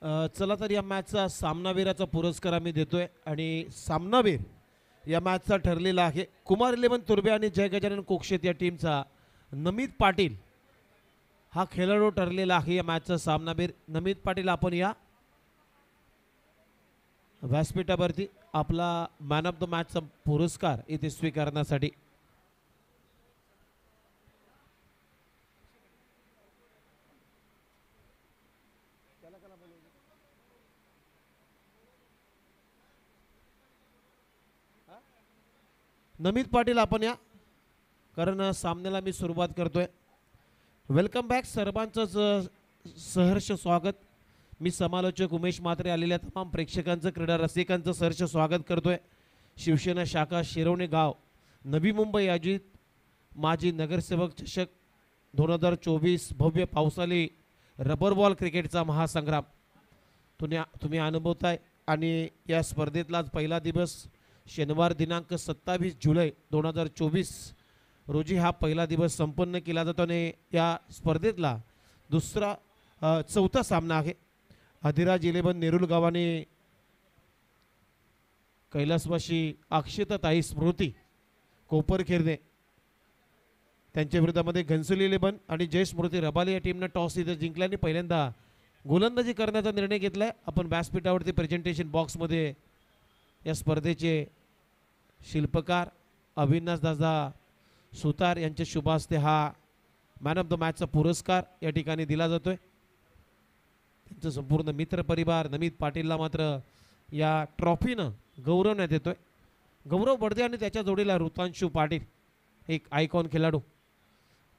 चला तर या मॅचचा सामनावीराचा पुरस्कार आम्ही देतोय आणि सामनावीर या मॅचचा ठरलेला आहे कुमार 11 तुर्बे आणि जय गजानन कोक्षेत या टीमचा नमित पाटील हा खेळाडू ठरलेला आहे या मॅचचा सामनावीर. नमित पाटील आपण या व्यासपीठावरती आपला मॅन ऑफ द मॅचचा पुरस्कार इथे स्वीकारण्यासाठी. नमित पाटील आपण या, कारण सामन्याला मी सुरुवात करतोय. वेलकम बॅक, सर्वांचं सहर्ष स्वागत. मी समालोचक उमेश म्हात्रे आलेल्या तमाम प्रेक्षकांचं क्रीडा रसिकांचं सहर्ष स्वागत करतोय. शिवसेना शाखा शिरवणे गाव नवी मुंबई आयोजित माजी नगरसेवक चषक 2024 भव्य पावसाळी रबर बॉल क्रिकेटचा महासंग्राम तुम्ही अनुभवताय आणि या स्पर्धेतला आज पहिला दिवस शनिवार दिनांक 27 जुलै 2024 रोजी हा पहिला दिवस संपन्न केला जातो आणि या स्पर्धेतला चौथा सामना आहे. अधिराज 11 नेरुल गावाने कैलासवासी अक्षताताई स्मृती कोपरखेरणे त्यांच्या विरोधामध्ये घनसोली 11 आणि जय स्मृती रबाले या टीमने टॉस इथे जिंकला आणि पहिल्यांदा गोलंदाजी करण्याचा निर्णय घेतलाय. आपण व्यासपीठावरती प्रेझेंटेशन बॉक्समध्ये या स्पर्धेचे शिल्पकार अविनाश दादा सुतार यांच्या शुभ हस्ते हा मॅन ऑफ द मॅचचा पुरस्कार या ठिकाणी दिला जातोय. त्यांचं संपूर्ण मित्र परिवार नमित पाटीलला मात्र या ट्रॉफीनं गौरवण्यात येतोय. गौरव बडदे आणि त्याच्या जोडीला ऋतांशू पाटील एक आयकॉन खेळाडू.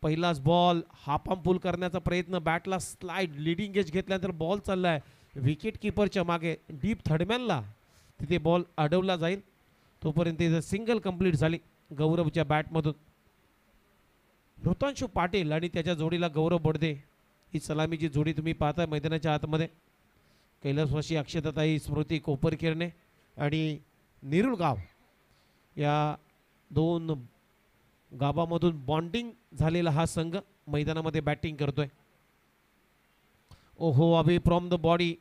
पहिलाच बॉल हाफाम पूल करण्याचा प्रयत्न, बॅटला स्लाइड लिडिंग एज घेतल्यानंतर बॉल चाललाय विकेट किपरच्या मागे डीप थर्डमॅनला तिथे बॉल अडवला जाईल तोपर्यंत इथं सिंगल कंप्लीट झाली गौरवच्या बॅटमधून. ऋतांशू पाटील आणि त्याच्या जोडीला गौरव बडदे ही सलामीची जोडी तुम्ही पाहताय मैदानाच्या आतमध्ये. कैलासवासी अक्षताताई स्मृती कोपरखेरणे आणि नेरुल गाव या दोन गावामधून बॉन्डिंग झालेला हा संघ मैदानामध्ये बॅटिंग करतोय. ओहो, away from the body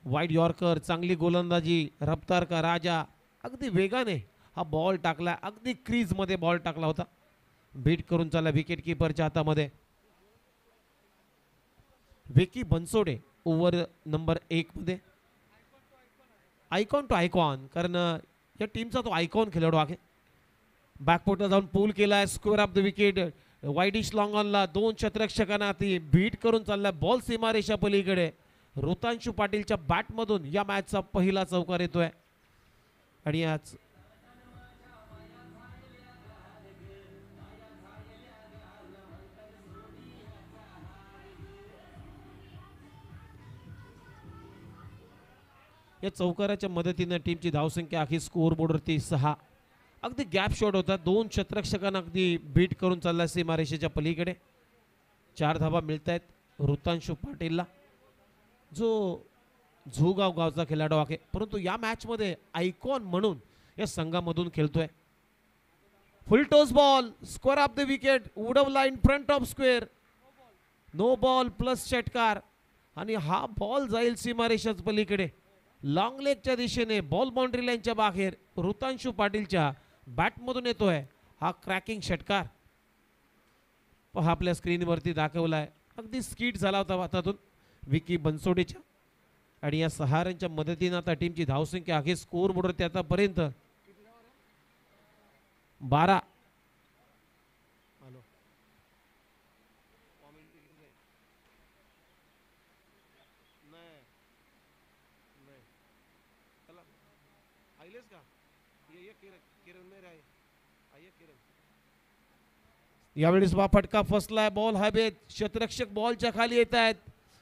wide yorker, चांगली गोलंदाजी, रफ्तार का राजा अगदी वेगाने हा बॉल टाकला, अगदी क्रीज मध्ये बॉल टाकला होता, बीट करून चालला विकेट किपरच्या हातामध्ये. विकी बनसोडे ओव्हर नंबर 1 मध्ये आयकॉन टू आयकॉन, कारण या टीमचा तो आयकॉन खेळाडू आहे. बॅकफुटला जाऊन पूल केलाय, square off the wicket, wideish long ऑनला 2 क्षेत्ररक्षकांना ती बीट करून चाललाय बॉल सीमारेषा पलीकडे. ऋतांशू पाटीलच्या बॅटमधून या मॅचचा पहिला चौकार येतोय आणि आज या चौकाराच्या मदतीने टीमची धावसंख्या आहे स्कोअर बोर्डवरती 6. अगदी गॅप शॉट होता, 2 क्षेत्ररक्षकांना अगदी बीट करून चालला सीमारेषेच्या पलीकडे. 4 धावा मिळत आहेत ऋतांशू पाटीलला जो झुगाव गावचा खेळाडू आहे, परंतु या मॅच मध्ये आयकॉन म्हणून या संघामधून खेळतोय. Full toss ball, square off the wicket, उडवला in front of square, no ball plus षटकार आणि हा बॉल जाईल सीमारेषाच पलीकडे लॉंग लेगच्या दिशेने. बॉल बाउंड्री लाईनच्या बाहेर ऋतांशू पाटीलच्या बॅटमधून येतोय हा क्रॅकिंग षटकार. पहा आपल्या स्क्रीनवरती दाखवलाय, अगदी स्किट झाला होता हातातून विकी बनसोडेच्या आणि या 6 रनच्या मदतीने आता टीमची धावसंख्या आहे स्कोअर बोर्डवरती आतापर्यंत 12. यावेळेस फटका फसलाय, बॉल हवेत, क्षेत्ररक्षक बॉलच्या खाली येत आहेत.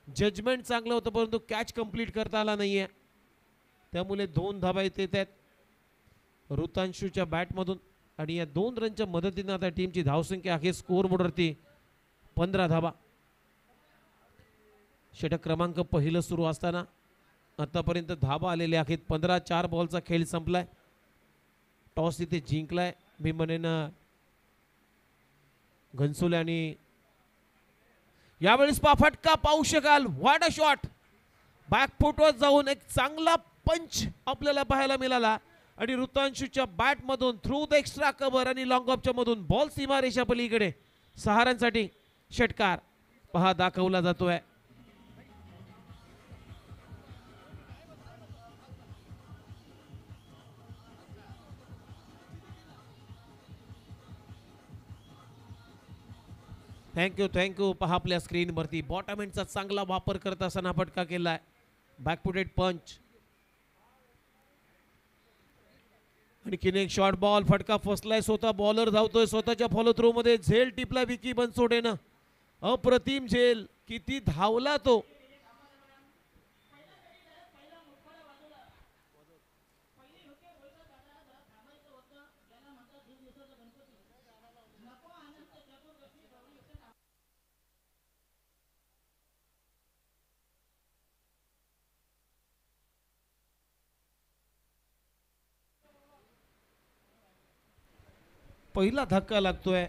जजमेंट चांगलं होतं परंतु कॅच कंप्लीट करता आला नाहीये, त्यामुळे 2 धावा येत आहेत ऋतांशूच्या बॅटमधून आणि या 2 रनच्या मदतीने आता टीमची धावसंख्या आहे स्कोअर बोर्डवरती 15 धावा. षटक क्रमांक पहिलं सुरू असताना आतापर्यंत धावा आलेले आहेत 15. 4 बॉलचा खेळ संपलाय. टॉस इथे जिंकलाय मी म्हणेन घनसोले आणि यावेळेस फटका पाहू शकाल, व्हाट अ शॉट, बॅकफुटवर जाऊन एक चांगला पंच आपल्याला पाहायला मिळाला आणि ऋतांशूच्या बॅट मधून थ्रू द एक्स्ट्रा कव्हर आणि लॉंग ऑफच्या मधून बॉल सीमारेषा पलीकडे 6 रनसाठी षटकार पहा दाखवला जातोय. थँक्यू पहा आपल्या स्क्रीनवरती बॉटम एंडचा चांगला वापर करत असताना फटका केलाय. बॅकफुटेड पंच आणखीन एक शॉर्ट बॉल फटका फसलाय. स्वतः बॉलर धावतोय स्वतःच्या फॉलो थ्रू मध्ये. झेल टिपला विकी बनसोडेनं. अप्रतिम झेल. किती धावला तो. पहिला धक्का लागतोय.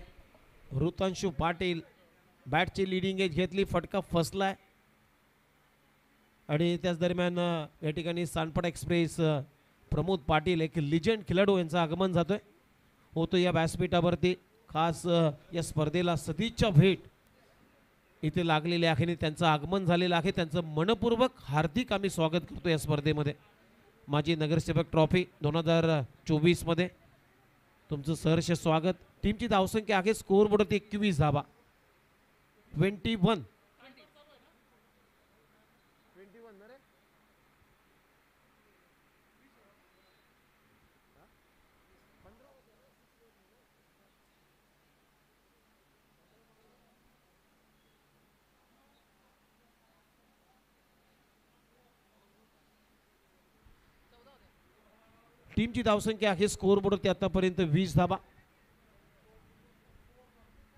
ऋतांशू पाटील बॅटची लिडिंग एज घेतली. फटका फसलाय आणि त्याच दरम्यान या ठिकाणी सानपाडा एक्सप्रेस प्रमोद पाटील एक लिजेंड खेळाडू यांचं आगमन जातोय होतो या व्यासपीठावरती. खास या स्पर्धेला सदिच्छा भेट इथे लागलेली आहे आणि त्यांचं आगमन झालेलं आहे. त्यांचं मनपूर्वक हार्दिक आम्ही स्वागत करतो या स्पर्धेमध्ये. माजी नगरसेवक ट्रॉफी 2024 मध्ये तुमचं सहर्ष स्वागत. टीमची धावसंख्या आहे स्कोर बोर्डवरती 21 धावा. 21 टीमची धावसंख्या आहे स्कोर बोर्डवरती आतापर्यंत 20 धावा.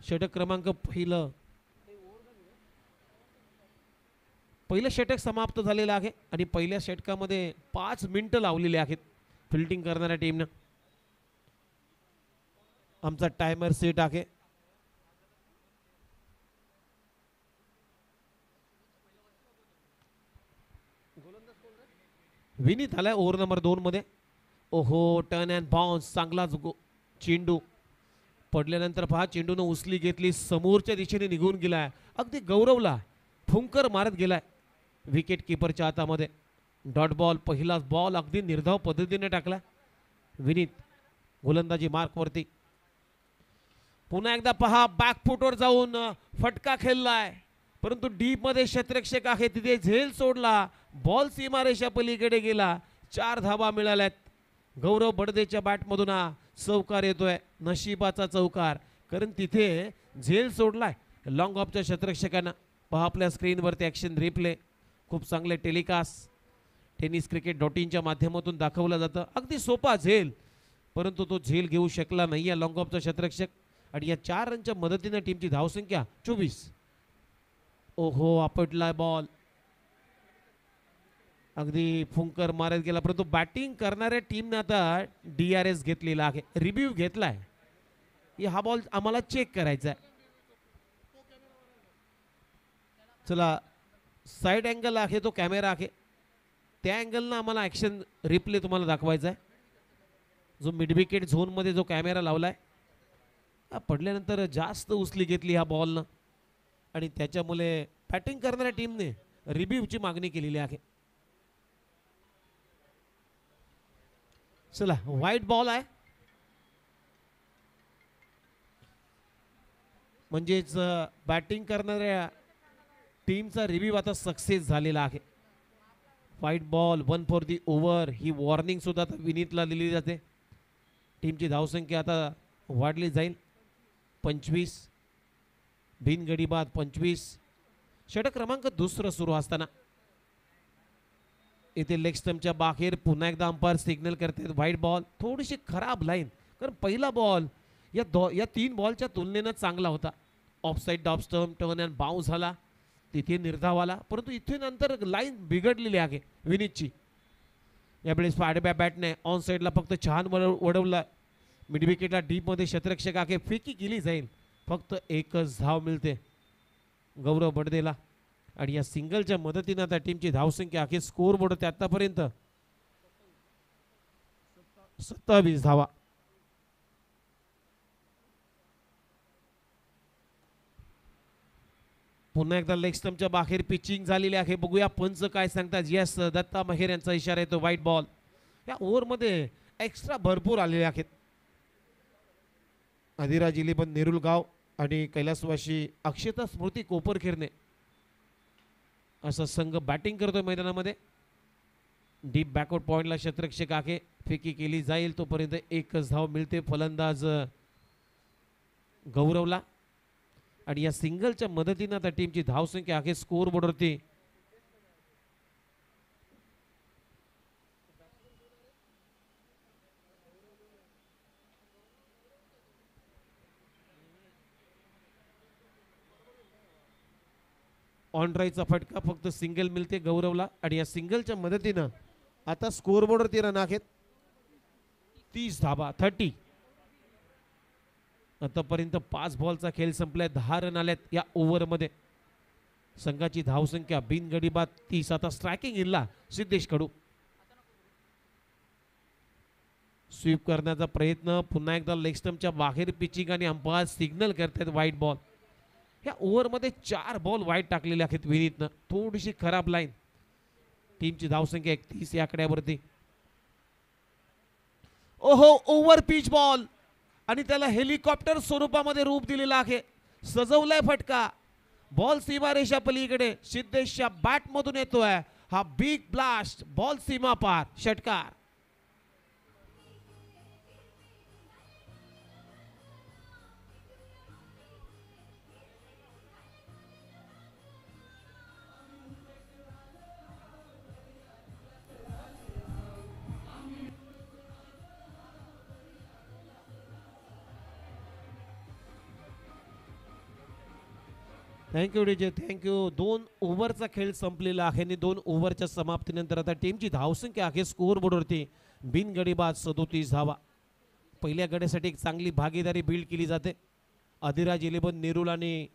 षटक क्रमांक पहिलं षटक समाप्त झालेलं आहे आणि पहिल्या षटकामध्ये 5 मिनिटं लावलेली आहेत फिल्डिंग करणाऱ्या टीमनं. आमचा टायमर सेट आहे. विनीत आलाय ओव्हर नंबर 2 मध्ये. ओहो टर्न अँड बाउन्स चांगलाच चेंडू पडल्यानंतर पहा चेंडूनं उचली घेतली. समोरच्या दिशेने निघून गेलाय. अगदी गौरवला फुंकर मारत गेलाय विकेट किपरच्या हातामध्ये. डॉट बॉल पहिलाच बॉल अगदी निर्धाव पद्धतीने टाकला विनीत गोलंदाजी मार्कवरती. पुन्हा एकदा पहा बॅकफुटवर जाऊन फटका खेळलाय परंतु डीप मध्ये क्षेत्ररक्षक आहे तिथे झेल सोडला. बॉल सीमारेषा पलीकडे गेला. 4 धावा मिळाल्यात. गौरव बडदेच्या बॅटमधून हा चौकार येतोय. नशिबाचा चौकार कारण तिथे झेल सोडलाय लॉंग ऑफच्या क्षेत्ररक्षकांना. पहा आपल्या स्क्रीनवरती ॲक्शन रिप्ले खूप चांगले टेलिकास्ट tenniscricket.in माध्यमातून दाखवलं जातं. अगदी सोपा झेल परंतु तो झेल घेऊ शकला नाही या लॉंग ऑफचा क्षेत्ररक्षक आणि या 4 रनच्या मदतीने टीमची धावसंख्या 24. ओहो आपटलाय बॉल. अगदी फुंकर मारत गेला परंतु बॅटिंग करणाऱ्या टीमने आता DRS घेतलेला आहे. रिव्ह्यू घेतलाय. हा बॉल आम्हाला चेक करायचा आहे. चला साइड अँगल आहे तो कॅमेरा आहे त्या अँगलनं आम्हाला ॲक्शन रिप्ले तुम्हाला दाखवायचा आहे. जो मिड विकेट झोनमध्ये जो कॅमेरा लावलाय पडल्यानंतर जास्त उचली घेतली ह्या बॉलनं आणि त्याच्यामुळे बॅटिंग करणाऱ्या टीमने रिव्ह्यूची मागणी केलेली आहे. चला वाईट बॉल आहे म्हणजेच बॅटिंग करणाऱ्या टीमचा रिव्ह्यू आता सक्सेस झालेला आहे. वाईट ball 1 for the over he warning सुद्धा आता विनीतला दिली जाते. टीमची धावसंख्या आता वाढली जाईल 25. बिनगडी बाद 25. षटक क्रमांक 2 सुरू असताना इथे लेग स्टंपच्या बाहेर पुन्हा एकदा अंपायर सिग्नल करतात व्हाईट बॉल. थोडीशी खराब लाईन कारण पहिला बॉल या 3 बॉलच्या तुलनेनं चांगला होता. Offside top stump turn and bounce झाला तिथे निर्धाव आला परंतु इथे नंतर लाईन बिघडलेली आहे विनीतची. यावेळेस आडव्या बॅटने ऑन साईडला फक्त छान वडवला. मिड विकेटला डीपमध्ये क्षेत्ररक्षक आहे फेकी केली जाईल. फक्त एकच धाव मिळते गौरव बडदेला. आणि या सिंगलच्या मदतीने आता टीमची धावसंख्या अखेर स्कोर बोर्ड होते आतापर्यंत 27 धावा. पुन्हा एकदा लेग स्टंपच्या बाहेर पिचिंग झालेली आहे. बघूया पंच काय सांगतात. यस, दत्ता महेर यांचा इशारा येतो व्हाईट बॉल. या ओव्हरमध्ये एक्स्ट्रा भरपूर आलेले आहेत. अधिराज इलेवन नेरुल गाव आणि कैलासवाशी अक्षता स्मृती कोपरखेरणे असा संघ बॅटिंग करतोय मैदानामध्ये. डीप बॅकवर्ड पॉइंटला क्षेत्ररक्षक आहे. फेकी केली जाईल तोपर्यंत एकच धाव मिळते फलंदाज गौरवला. आणि या सिंगलच्या मदतीने आता टीमची धावसंख्या आहे स्कोर बोर्डवरती 'ऑन ड्राईव्हचा फटका फक्त सिंगल मिळते गौरवला. आणि या सिंगलच्या मदतीने आता स्कोर बोर्डवरती रन आहेत 30 धावा 30. आतापर्यंत 5 बॉलचा खेळ संपलाय. 10 रन आलेत या ओव्हरमध्ये. संघाची धावसंख्या बिनगडी बाद 30. आता स्ट्रायकिंग इनला सिद्धेश कडू. स्वीप करण्याचा प्रयत्न. पुन्हा एकदा लेग स्टंपच्या बाहेर पिचिंग आणि अंपायर सिग्नल करतात व्हाईट बॉल. या ओव्हरमध्ये 4 बॉल वाईट टाकलेले आहेत विनीतनं. थोडीशी खराब लाईन. टीमची धावसंख्या 31 या आकड्यावरती. ओहो, ओव्हर पिच बॉल आणि त्याला हेलिकॉप्टर स्वरूपामध्ये रूप दिलेलं आहे. सजवलाय फटका. बॉल सीमारेषा पलीकडे सिद्धेशच्या बॅट मधून येतोय हा बिग ब्लास्ट. बॉल सीमा पार. षटकार. Thank you DJ, thank you. 2 ओव्हरचा खेळ संपलेला आहे आणि 2 ओव्हरच्या समाप्तीनंतर आता टीमची धावसंख्या आहे स्कोर बोर्डवरती बिनगडी बाद 37 धावा. पहिल्या गड्यासाठी एक चांगली भागीदारी बिल्ड केली जाते. अधिराज इलेवन नेरुल आणि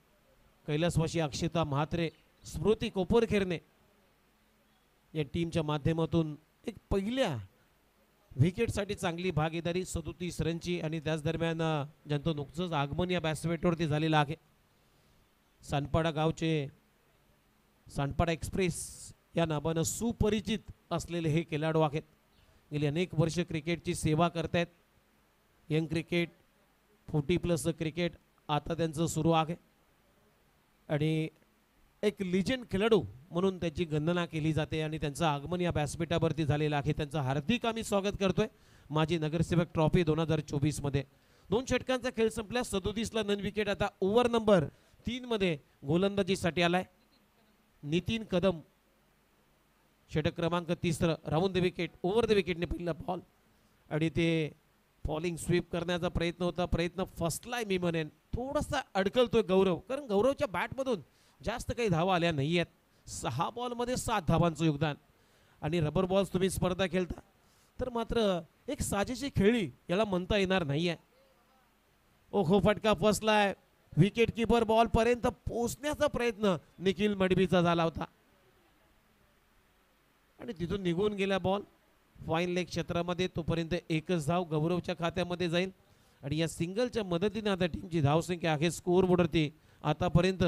कैलासवाशी अक्षता म्हात्रे स्मृती कोपरखेरणे या टीमच्या माध्यमातून एक पहिल्या विकेटसाठी चांगली भागीदारी 37 रनची. आणि त्याच दरम्यान ज्यांचं नुकतंच आगमन या बॅसमेटवरती झालेलं आहे. सानपाडा गावचे सानपाडा एक्सप्रेस या नावानं सुपरिचित असलेले हे खेळाडू आहेत. गेली अनेक वर्ष क्रिकेटची सेवा करतायत. यंग क्रिकेट 40+ क्रिकेट आता त्यांचं सुरू आहे. आणि एक लिजेंड खेळाडू म्हणून त्याची गणना केली जाते. आणि त्यांचं आगमन या व्यासपीठावरती झालेलं आहे. त्यांचं हार्दिक आम्ही स्वागत करतोय. माजी नगरसेवक ट्रॉफी 2024 मध्ये 2 षटकांचा खेळ संपला. 37ला नन विकेट. आता ओव्हर नंबर 3 मध्ये गोलंदाजीसाठी आलाय नितीन कदम. षटक क्रमांक 3 round the wicket. Over the विकेटने पहिला बॉल आणि ते फॉलिंग स्वीप करण्याचा प्रयत्न होता. प्रयत्न फसलाय मी म्हणेन. थोडासा अडकलतोय गौरव, कारण गौरवच्या बॅटमधून जास्त काही धावा आल्या नाही आहेत. 6 बॉलमध्ये 7 धावांचं योगदान. आणि रबर बॉल्स तुम्ही स्पर्धा खेळता तर मात्र एक साजेशी खेळी याला म्हणता येणार नाहीये. ओहो, फटका फसलाय. विकेट किपर बॉल पर्यंत पोहोचण्याचा प्रयत्न निखिल मडबीचा झाला होता आणि तिथून निघून गेला बॉल फाईन लेग क्षेत्रामध्ये. तोपर्यंत एकच धाव गौरवच्या खात्यामध्ये जाईल. आणि या सिंगलच्या मदतीने आता टीमची धावसंख्या आहे स्कोर बोर्डवरती आतापर्यंत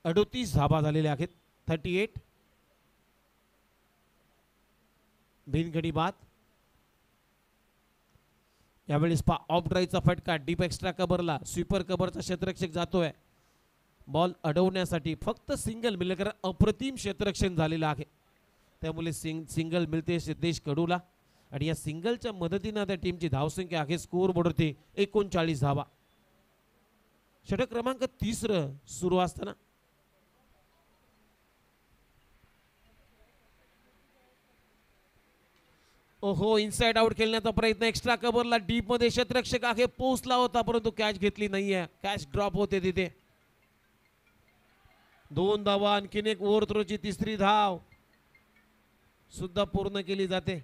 38 धावा झालेल्या आहेत 38. बिनगडी बाद. यावेळेस ऑफ ड्राईव्हचा फटका डीप एक्स्ट्रा कव्हरला. स्वीपर कव्हरचा क्षेत्ररक्षक जातोय बॉल अडवण्यासाठी. फक्त सिंगल मिळेल कारण अप्रतिम क्षेत्ररक्षण झालेलं आहे. त्यामुळे सिंगल मिळते सिद्धेश कडूला. आणि या सिंगलच्या मदतीने आता टीमची धावसंख्या आहे स्कोर बोर्डवरती 39 धावा. षटक क्रमांक 3 सुरू असताना ओहो, इनसाइड आउट खेळण्याचा प्रयत्न. एक्स्ट्रा कव्हरला डीप मध्ये क्षेत्ररक्षक आहे पोहोचला होता परंतु कॅच घेतली नाहीये. कॅच ड्रॉप होते तिथे. 2 धावा. आणखीन एक ओव्हर थ्रोची 3री धाव सुद्धा पूर्ण केली जाते.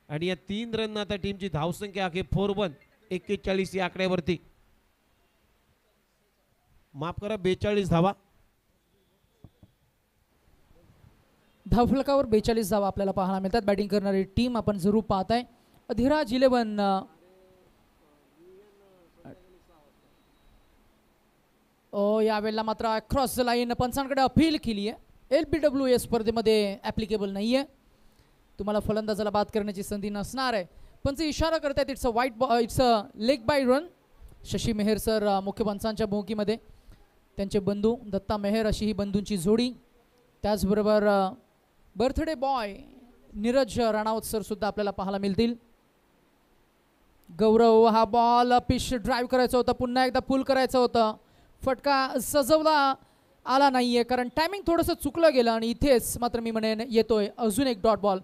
आणि या 3 रन आता टीमची धावसंख्या आहे 4-1. 41 या आकड्यावरती, माफ करा 42 धावा. धावफलकावर 42 धावा आपल्याला पाहायला मिळतात. बॅटिंग करणारी टीम आपण जरूर पाहताय अधिराज 11. यावेळेला मात्र अक्रॉस द लाईन पंचांकडे अपील केली आहे. LBW स्पर्धेमध्ये ॲप्लिकेबल नाही आहे. तुम्हाला फलंदाजाला बाद करण्याची संधी नसणार आहे. पंच इशारा करतायत it's a wide ball, it's a leg bye run. Shashi Mehar sir मुख्य पंचांच्या भूमिकेमध्ये, त्यांचे बंधू दत्ता मेहर अशी ही बंधूंची जोडी. त्याचबरोबर birthday boy Neeraj Ranawat sir सुद्धा आपल्याला पाहायला मिळतील. गौरव हा बॉल पिच ड्राईव्ह करायचं होतं, पुन्हा एकदा पुल करायचं होतं. फटका सजवला आला नाहीये कारण टायमिंग थोडंसं चुकलं गेलं आणि इथेच मात्र मी म्हणेन येतोय अजून एक डॉट बॉल.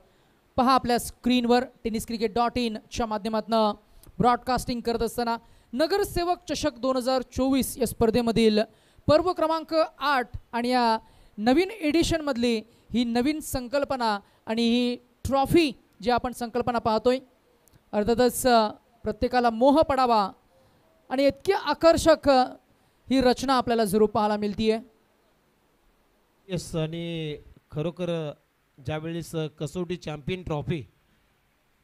पहा आपल्या स्क्रीनवर tenniscricket.in च्या माध्यमातून ब्रॉडकास्टिंग करत असताना नगरसेवक चषक 2024 या स्पर्धेमधील पर्व क्रमांक 8 आणि या नवीन एडिशनमधली ही नवीन संकल्पना आणि ही ट्रॉफी जी आपण संकल्पना पाहतोय, अर्थातच प्रत्येकाला मोह पडावा आणि इतकी आकर्षक ही रचना आपल्याला जरूर पाहायला मिळतीये. येस, आणि खरोखर ज्यावेळेस कसोटी चॅम्पियन ट्रॉफी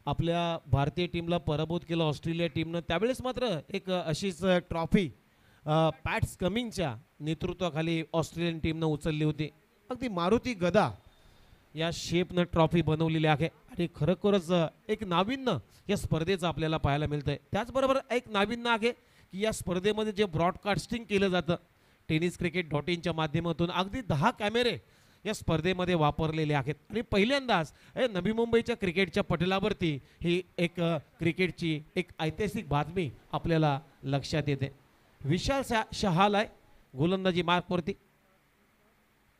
आपल्या भारतीय टीमला पराभूत केलं ऑस्ट्रेलिया टीमनं, त्यावेळेस मात्र एक अशीच ट्रॉफी पॅट्स कमिंगच्या नेतृत्वाखाली ऑस्ट्रेलियन टीमनं उचलली होती. अगदी मारुती गदा या शेपनं ट्रॉफी बनवलेली आहे आणि खरोखरच एक नाविन्य या स्पर्धेचं आपल्याला पाहायला मिळतंय. त्याचबरोबर एक नाविन्य आहे की या स्पर्धेमध्ये जे ब्रॉडकास्टिंग केलं जातं tenniscricket.in च्या माध्यमातून, अगदी 10 कॅमेरे या स्पर्धेमध्ये वापरलेले आहेत आणि पहिल्यांदाच नवी मुंबईच्या क्रिकेटच्या पटलावरती ही एक क्रिकेटची एक ऐतिहासिक बातमी आपल्याला लक्षात येते. विशाल शहाल गोलंदाजी मार्कवरती.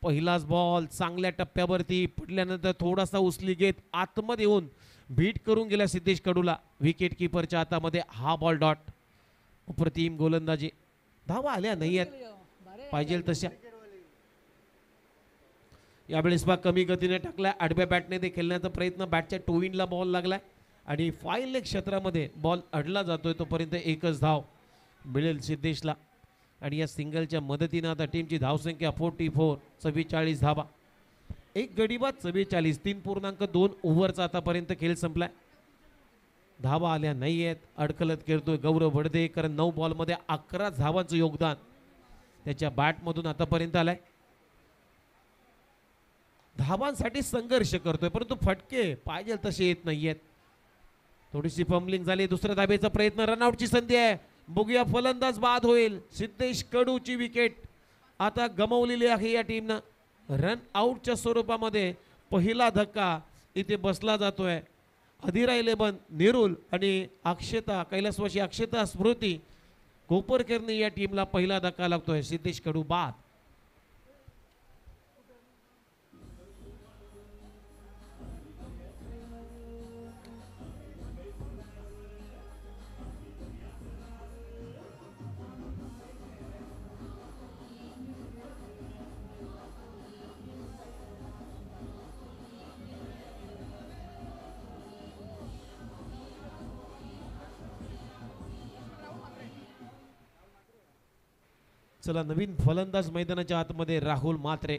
पहिलाच बॉल चांगल्या टप्प्यावरती पडल्यानंतर थोडासा उचली घेत आतमध्ये येऊन बीट करून गेला सिद्धेश कडूला विकेट किपरच्या हातामध्ये. हा बॉल डॉट. अप्रतिम गोलंदाजी. धावा आल्या नाही आहेत पाहिजे तशा. यावेळेस बा कमी गतीने टाकलाय, आडव्या बॅटने ते खेळण्याचा प्रयत्न, बॅटच्या टोविनला बॉल लागलाय आणि फाईल लेग क्षेत्रामध्ये बॉल अडला जातोय. तोपर्यंत एकच धाव मिळेल सिद्धेशला आणि या सिंगलच्या मदतीनं आता टीमची धावसंख्या 44, 44 धावा. एक गडी बाद 44, 3.2 ओव्हरचा आतापर्यंत खेळ संपलाय. धावा आल्या नाही आहेत. अडकलत खेळतोय गौरव बडदे, कारण 9 बॉलमध्ये 11 धावांचं योगदान त्याच्या बॅटमधून आतापर्यंत आलंय. धावांसाठी संघर्ष करतोय परंतु फटके पाहिजे तसे येत नाहीयेत. थोडीशी फंबलिंग झाली. दुसऱ्या धाब्याचा प्रयत्न, रनआउटची संधी आहे. बघूया फलंदाज बाद होईल. सिद्धेश कडूची विकेट आता गमावलेली आहे या टीमनं. रन आउटच्या स्वरूपामध्ये पहिला धक्का इथे बसला जातोय. अधिरा 11 नेरुल आणि अक्षता कैलासवासी अक्षता स्मृती कोपरकरने या टीमला पहिला धक्का लागतोय. सिद्धेश कडू बाद. चला, नवीन फलंदाज मैदानाच्या आतमध्ये राहुल म्हात्रे.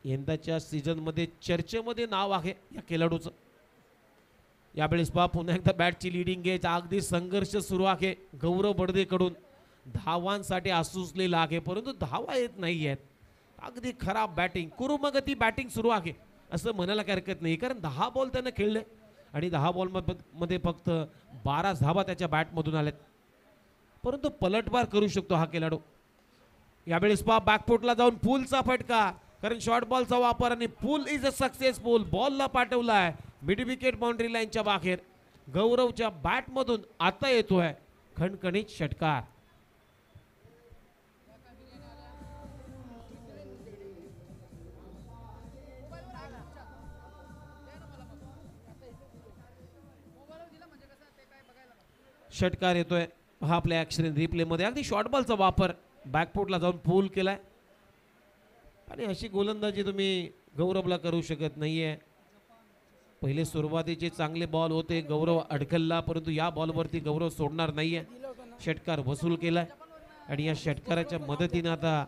यंदाच्या सीझनमध्ये चर्चेमध्ये नाव आहे या खेळाडूचं. यावेळेस पहा पुन्हा एकदा बॅटची लिडिंग घ्यायचा अगदी संघर्ष सुरू आहे गौरव बडदेकडून. धावांसाठी आसुसलेला आहे परंतु धावा येत नाही आहेत. अगदी खराब बॅटिंग, कुरुमगती बॅटिंग सुरू आहे असं म्हणायला काही हरकत नाही, कारण 10 बॉल त्यानं खेळले आणि 10 बॉलमध्ये फक्त 12 धावा त्याच्या बॅटमधून आल्यात. परंतु पलटवार करू शकतो हा खेळाडू. यावेळेस पहा बॅकफुटला जाऊन पूलचा फटका, कारण शॉर्ट बॉलचा वापर आणि पूल इज अ सक्सेसफुल. बॉलला पाठवलाय मिड विकेट बाउंड्री लाईनच्या बाहेर. गौरवच्या बॅटमधून आता येतोय खणखणीत षटकार. षटकार येतोय हा आपल्या ऍक्शन रिप्ले मध्ये. अगदी शॉर्ट बॉलचा वापर, बॅकफुटला जाऊन पूल केलाय आणि अशी गोलंदाजी तुम्ही गौरवला करू शकत नाहीये. पहिले सुरुवातीचे चांगले बॉल होते, गौरव अडकलला, परंतु या बॉलवरती गौरव सोडणार नाहीये. षटकार वसूल केलाय आणि या षटकाराच्या मदतीने आता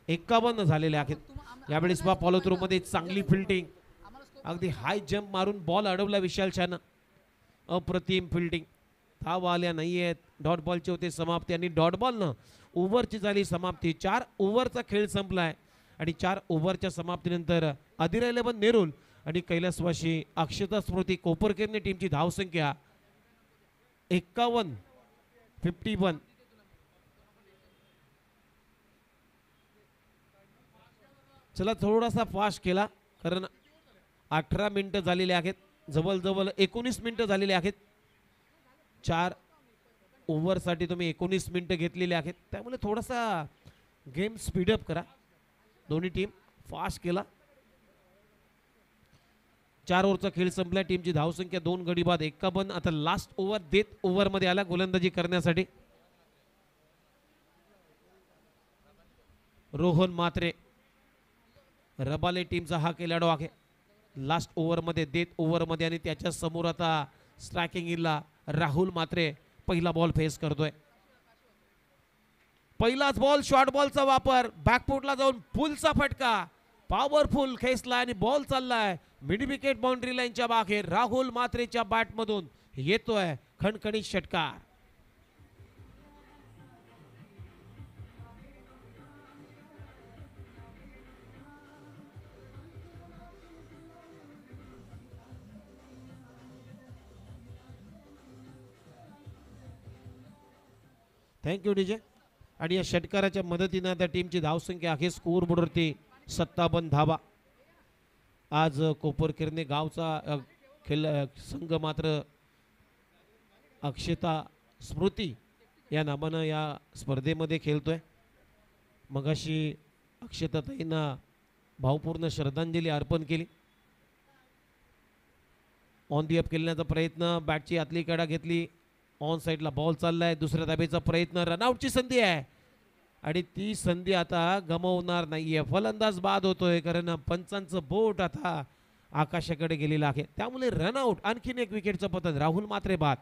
51 झालेले आहेत. यावेळेस पहा फॉलो थ्रू मध्ये चांगली फिल्डिंग, अगदी हाय जंप मारून बॉल अडवला विशाल शाहनं. अप्रतिम फिल्डिंग. धाव आल्या नाहीयेत. डॉट बॉलचे होते समाप्ती आणि डॉट बॉलनं ओव्हरची झाली समाप्ती. 4 ओव्हरचा खेळ संपलाय आणि 4 ओव्हरच्या समाप्तीनंतर आदिरा 11 नेरुल आणि कैलासवासी अक्षता स्मृती कोपरकेरने टीमची धावसंख्या 51. चला थोडासा फास्ट केला कारण 18 मिनिटं झालेले आहेत. जवळजवळ 19 मिनिटं झालेले आहेत. 4 ओव्हरसाठी तुम्ही 19 मिनिटं घेतलेली आहेत, त्यामुळे थोडासा गेम स्पीडअप करा. दोन्ही टीम फास्ट केला. 4 ओव्हरचा खेळ संपला. टीमची धावसंख्या 2 गडी बाद 51. आता लास्ट ओव्हर डेथ ओव्हरमध्ये आला गोलंदाजी करण्यासाठी रोहन म्हात्रे. रबाले टीमचा हा खेळाडू आहे. लास्ट ओव्हरमध्ये डेथ ओव्हरमध्ये आणि त्याच्या समोर आता स्ट्रायकिंग इनला राहुल म्हात्रे पहिला बॉल फेस करतोय. पहिलाच बॉल शॉर्ट बॉलचा वापर, बॅकफुटला जाऊन फुलचा फटका, पॉवरफुल खेचला आणि बॉल चाललाय मिड विकेट बाउंड्री लाईनच्या बाहेर. राहुल म्हात्रेच्या बॅटमधून येतोय खणखणीत षटकार. Thank you DJ. आणि या षटकाराच्या मदतीने आता टीमची धावसंख्या आहे स्कोर बोर्डवरती 57 धावा. आज कोपरकिरणे गावचा खेळ संघ मात्र अक्षता स्मृती या नावानं या स्पर्धेमध्ये खेळतोय. मगाशी अक्षताताईंना भावपूर्ण श्रद्धांजली अर्पण केली. ऑन दी अप खेळण्याचा प्रयत्न, बॅटची आतली कडा घेतली, ऑन साईडला बॉल चाललाय, दुसऱ्या धाब्याचा प्रयत्न, रनआउटची संधी आहे आणि ती संधी आता गमावणार नाहीये. फलंदाज बाद होतोय कारण पंचांचं बोट आता आकाशाकडे गेलेलं आहे, त्यामुळे रनआउट. आणखीन एक विकेटचं पतन, राहुल म्हात्रे बाद.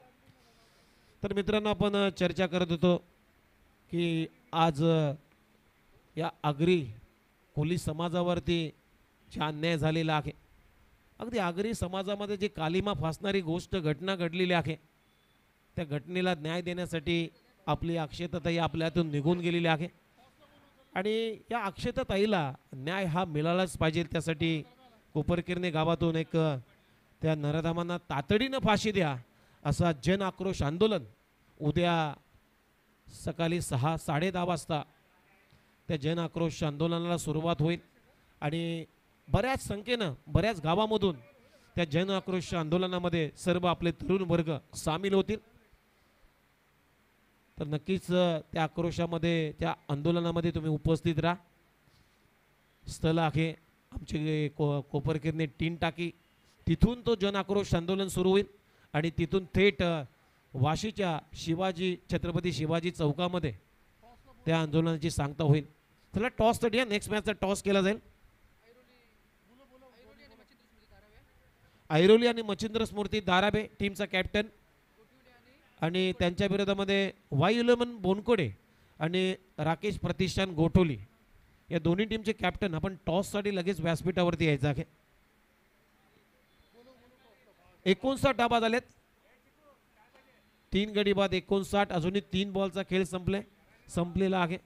तर मित्रांनो आपण चर्चा करत होतो की आज या आगरी कोली समाजावरती जे अन्याय झालेला आहे, अगदी आगरी समाजामध्ये जी कालिमा फासणारी गोष्ट घटना घडलेली आहे, त्या घटनेला न्याय देण्यासाठी आपली अक्षताताई आपल्यातून निघून गेलेली आहे आणि या अक्षताताईला न्याय हा मिळालाच पाहिजे. त्यासाठी कोपरकिरणे गावातून एक त्या नराधामांना तातडीनं फाशी द्या असा जन आक्रोश आंदोलन उद्या सकाळी 6-10:30 वाजता त्या जन आक्रोश आंदोलनाला सुरुवात होईल आणि बऱ्याच संख्येनं बऱ्याच गावामधून त्या जन आक्रोश आंदोलनामध्ये सर्व आपले तरुण वर्ग सामील होतील. तर नक्कीच त्या आक्रोशामध्ये त्या आंदोलनामध्ये तुम्ही उपस्थित राहा. स्थळ आहे आमचे कोपरकिरणे टीन टाकी, तिथून तो जन आक्रोश आंदोलन सुरू होईल आणि तिथून थेट वाशीच्या छत्रपती शिवाजी चौकामध्ये त्या आंदोलनाची सांगता होईल. चला टॉस साठी नेक्स्ट मॅचचा टॉस केला जाईल. ऐरोली आणि मच्छिंद्र स्मृती धाराबे टीमचा कॅप्टन आणि त्यांच्या विरोधामध्ये वायुलमन बोनकोडे आणि राकेश प्रतिष्ठान गोठोली या दोन्ही टीमचे कॅप्टन. आपण टॉससाठी लगेच व्यासपीठावरती यायचं आहे. 59 डाबा झालेत, 3 गडी बाद 59. अजूनही 3 बॉलचा खेळ संपलेला आहे.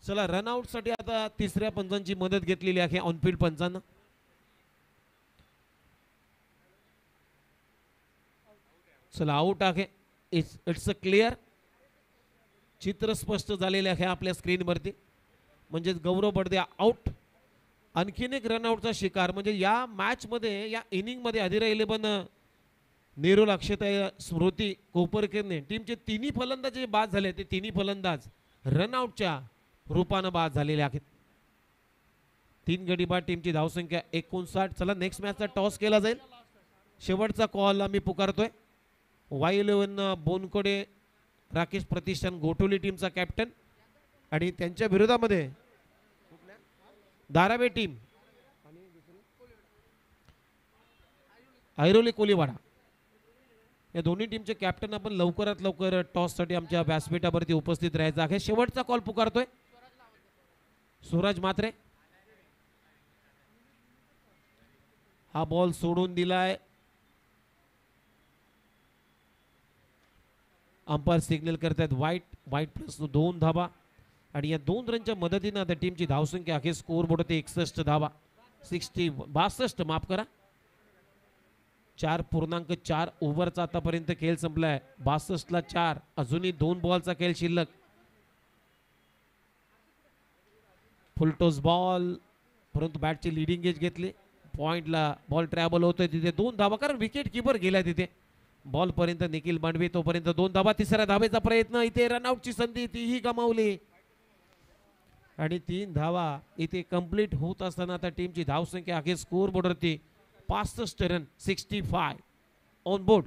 चला रनआउट साठी आता तिसऱ्या पंचांची मदत घेतलेली आहे ऑनफिल्ड पंचांना. चला आउट आहे. It's a clear. चित्र स्पष्ट झालेले आहे आपल्या स्क्रीनवरती. म्हणजे गौरव बडदे आउट. आणखीन एक रनआउटचा शिकार. म्हणजे या मॅचमध्ये या इनिंगमध्ये आदिरा 11 नेरुल अक्षता स्मृती कोपरकिरणे टीमचे तिन्ही फलंदाज जे बाद झाले ते तिन्ही फलंदाज रनआउटच्या रूपानं बाद झालेले आहेत. 3 गडी बाद टीमची धावसंख्या 59. चला नेक्स्ट मॅचचा टॉस केला जाईल. शेवटचा कॉल आम्ही पुकारतोय. Y11 बोनकोडे राकेश प्रतिष्ठान गोठवली टीमचा कॅप्टन आणि त्यांच्या विरोधामध्ये धारावे टीम ऐरोली कोलीवाडा या दोन्ही टीमचे कॅप्टन आपण लवकरात लवकर टॉससाठी आमच्या व्यासपीठावरती उपस्थित राहायचं आहे. शेवटचा कॉल पुकारतोय सूरज मात्रे. हा बॉल सोडून दिलाय. अंपायर सिग्नल करतायत वाईट. वाईट प्लस 2 धाबा आणि या 2 रनच्या मदतीनं आता टीमची धावसंख्या अखेर स्कोर बोर्ड होते 61 धाबा. 62 माफ करा. 4.4 ओव्हरचा आतापर्यंत खेळ संपलाय. 62ला 4. अजूनही 2 बॉलचा खेळ शिल्लक. फुलटोस बॉल परंतु बॅटची लिडिंग एज घेतली. पॉइंटला बॉल ट्रॅव्हल होतोय तिथे 2 धाबा कारण विकेट किपर गेलाय तिथे. बॉल पर्यंत निखिल मांडवे तोपर्यंत 2 धाबा. तिसऱ्या धावेचा प्रयत्न इथे रनआउटची संधी तीही गमावली आणि 3 धावा इथे कंप्लीट होत असताना आता टीमची धावसंख्या अखेर स्कोर बोर्डवरती 65 रन. 65 on board.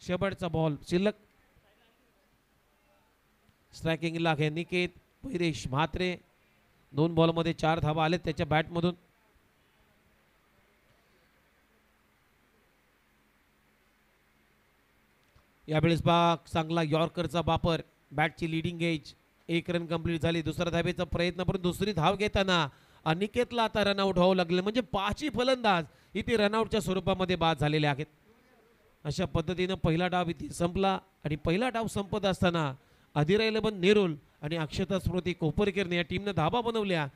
शेवटचा बॉल शिल्लक. स्ट्रायकिंगला आहे निकेत पैरेश म्हात्रे. 2 बॉलमध्ये 4 धावा आलेत त्याच्या बॅटमधून. यावेळेस चांगला यॉर्करचा वापर. बॅटची लिडिंग एज. 1 रन कंप्लीट झाली. दुसऱ्या धावेचा प्रयत्न पण दुसरी धाव घेताना अनिकेतला आता रनआउट व्हावं लागले म्हणजे 5ही फलंदाज इथे रनआउटच्या स्वरूपामध्ये बाद झालेले आहेत. अशा पद्धतीनं पहिला डाव इथे संपला आणि पहिला डाव संपत असताना अधिरायलेबन नेरुल आणि अक्षता स्मृती कोपरकरने या टीमनं धाबा बनवल्या.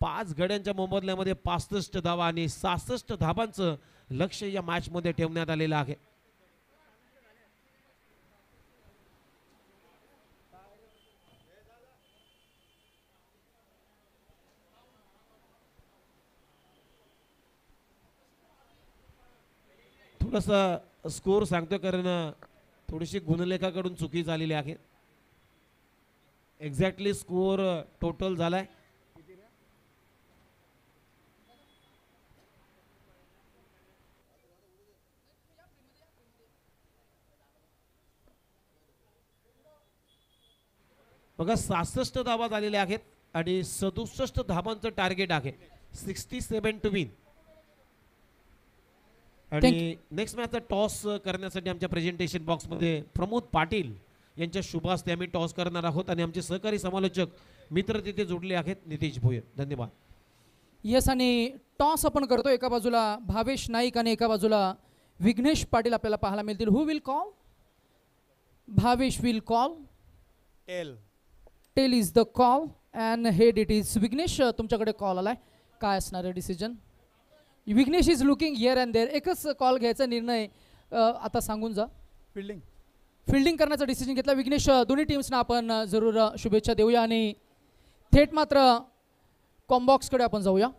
5 गड्यांच्या मोबदल्यामध्ये 65 धावा आणि 66 धाबांचं लक्ष या मॅच मध्ये ठेवण्यात आलेलं आहे. थोडासा स्कोर सांगतो कारण थोडीशी गुणलेखाकडून चुकी झालेली आहे. एक्झॅक्टली स्कोर टोटल झालाय बघा. 66 धावा झालेल्या आहेत आणि 67 धावांचं टार्गेट आहे. 67 टू विन. आणि नेक्स्ट मॅचचा टॉस करण्यासाठी आमच्या प्रेझेंटेशन बॉक्समध्ये प्रमोद पाटील यांच्या शुभ हस्ते आम्ही टॉस करणार आहोत आणि आमचे सहकारी समालोचक मित्र तिथे जोडले आहेत नितेश भोयर. धन्यवाद. येस आणि टॉस आपण करतो. एका बाजूला भावेश नाईक आणि एका बाजूला विघ्नेश पाटील आपल्याला पाहायला मिळतील. Who will call? Bhavesh will call. Tail is the call and head it is Vighnesh. तुमच्याकडे कॉल आलाय. काय असणार आहे decision? Vighnesh is looking here and there. एकच कॉल घ्यायचा निर्णय आता सांगून जा. फिल्डिंग करण्याचा डिसिजन घेतला विघ्नेश. दोन्ही टीम्सना आपण जरूर शुभेच्छा देऊया आणि थेट मात्र कॉम्बॉक्सकडे आपण जाऊया.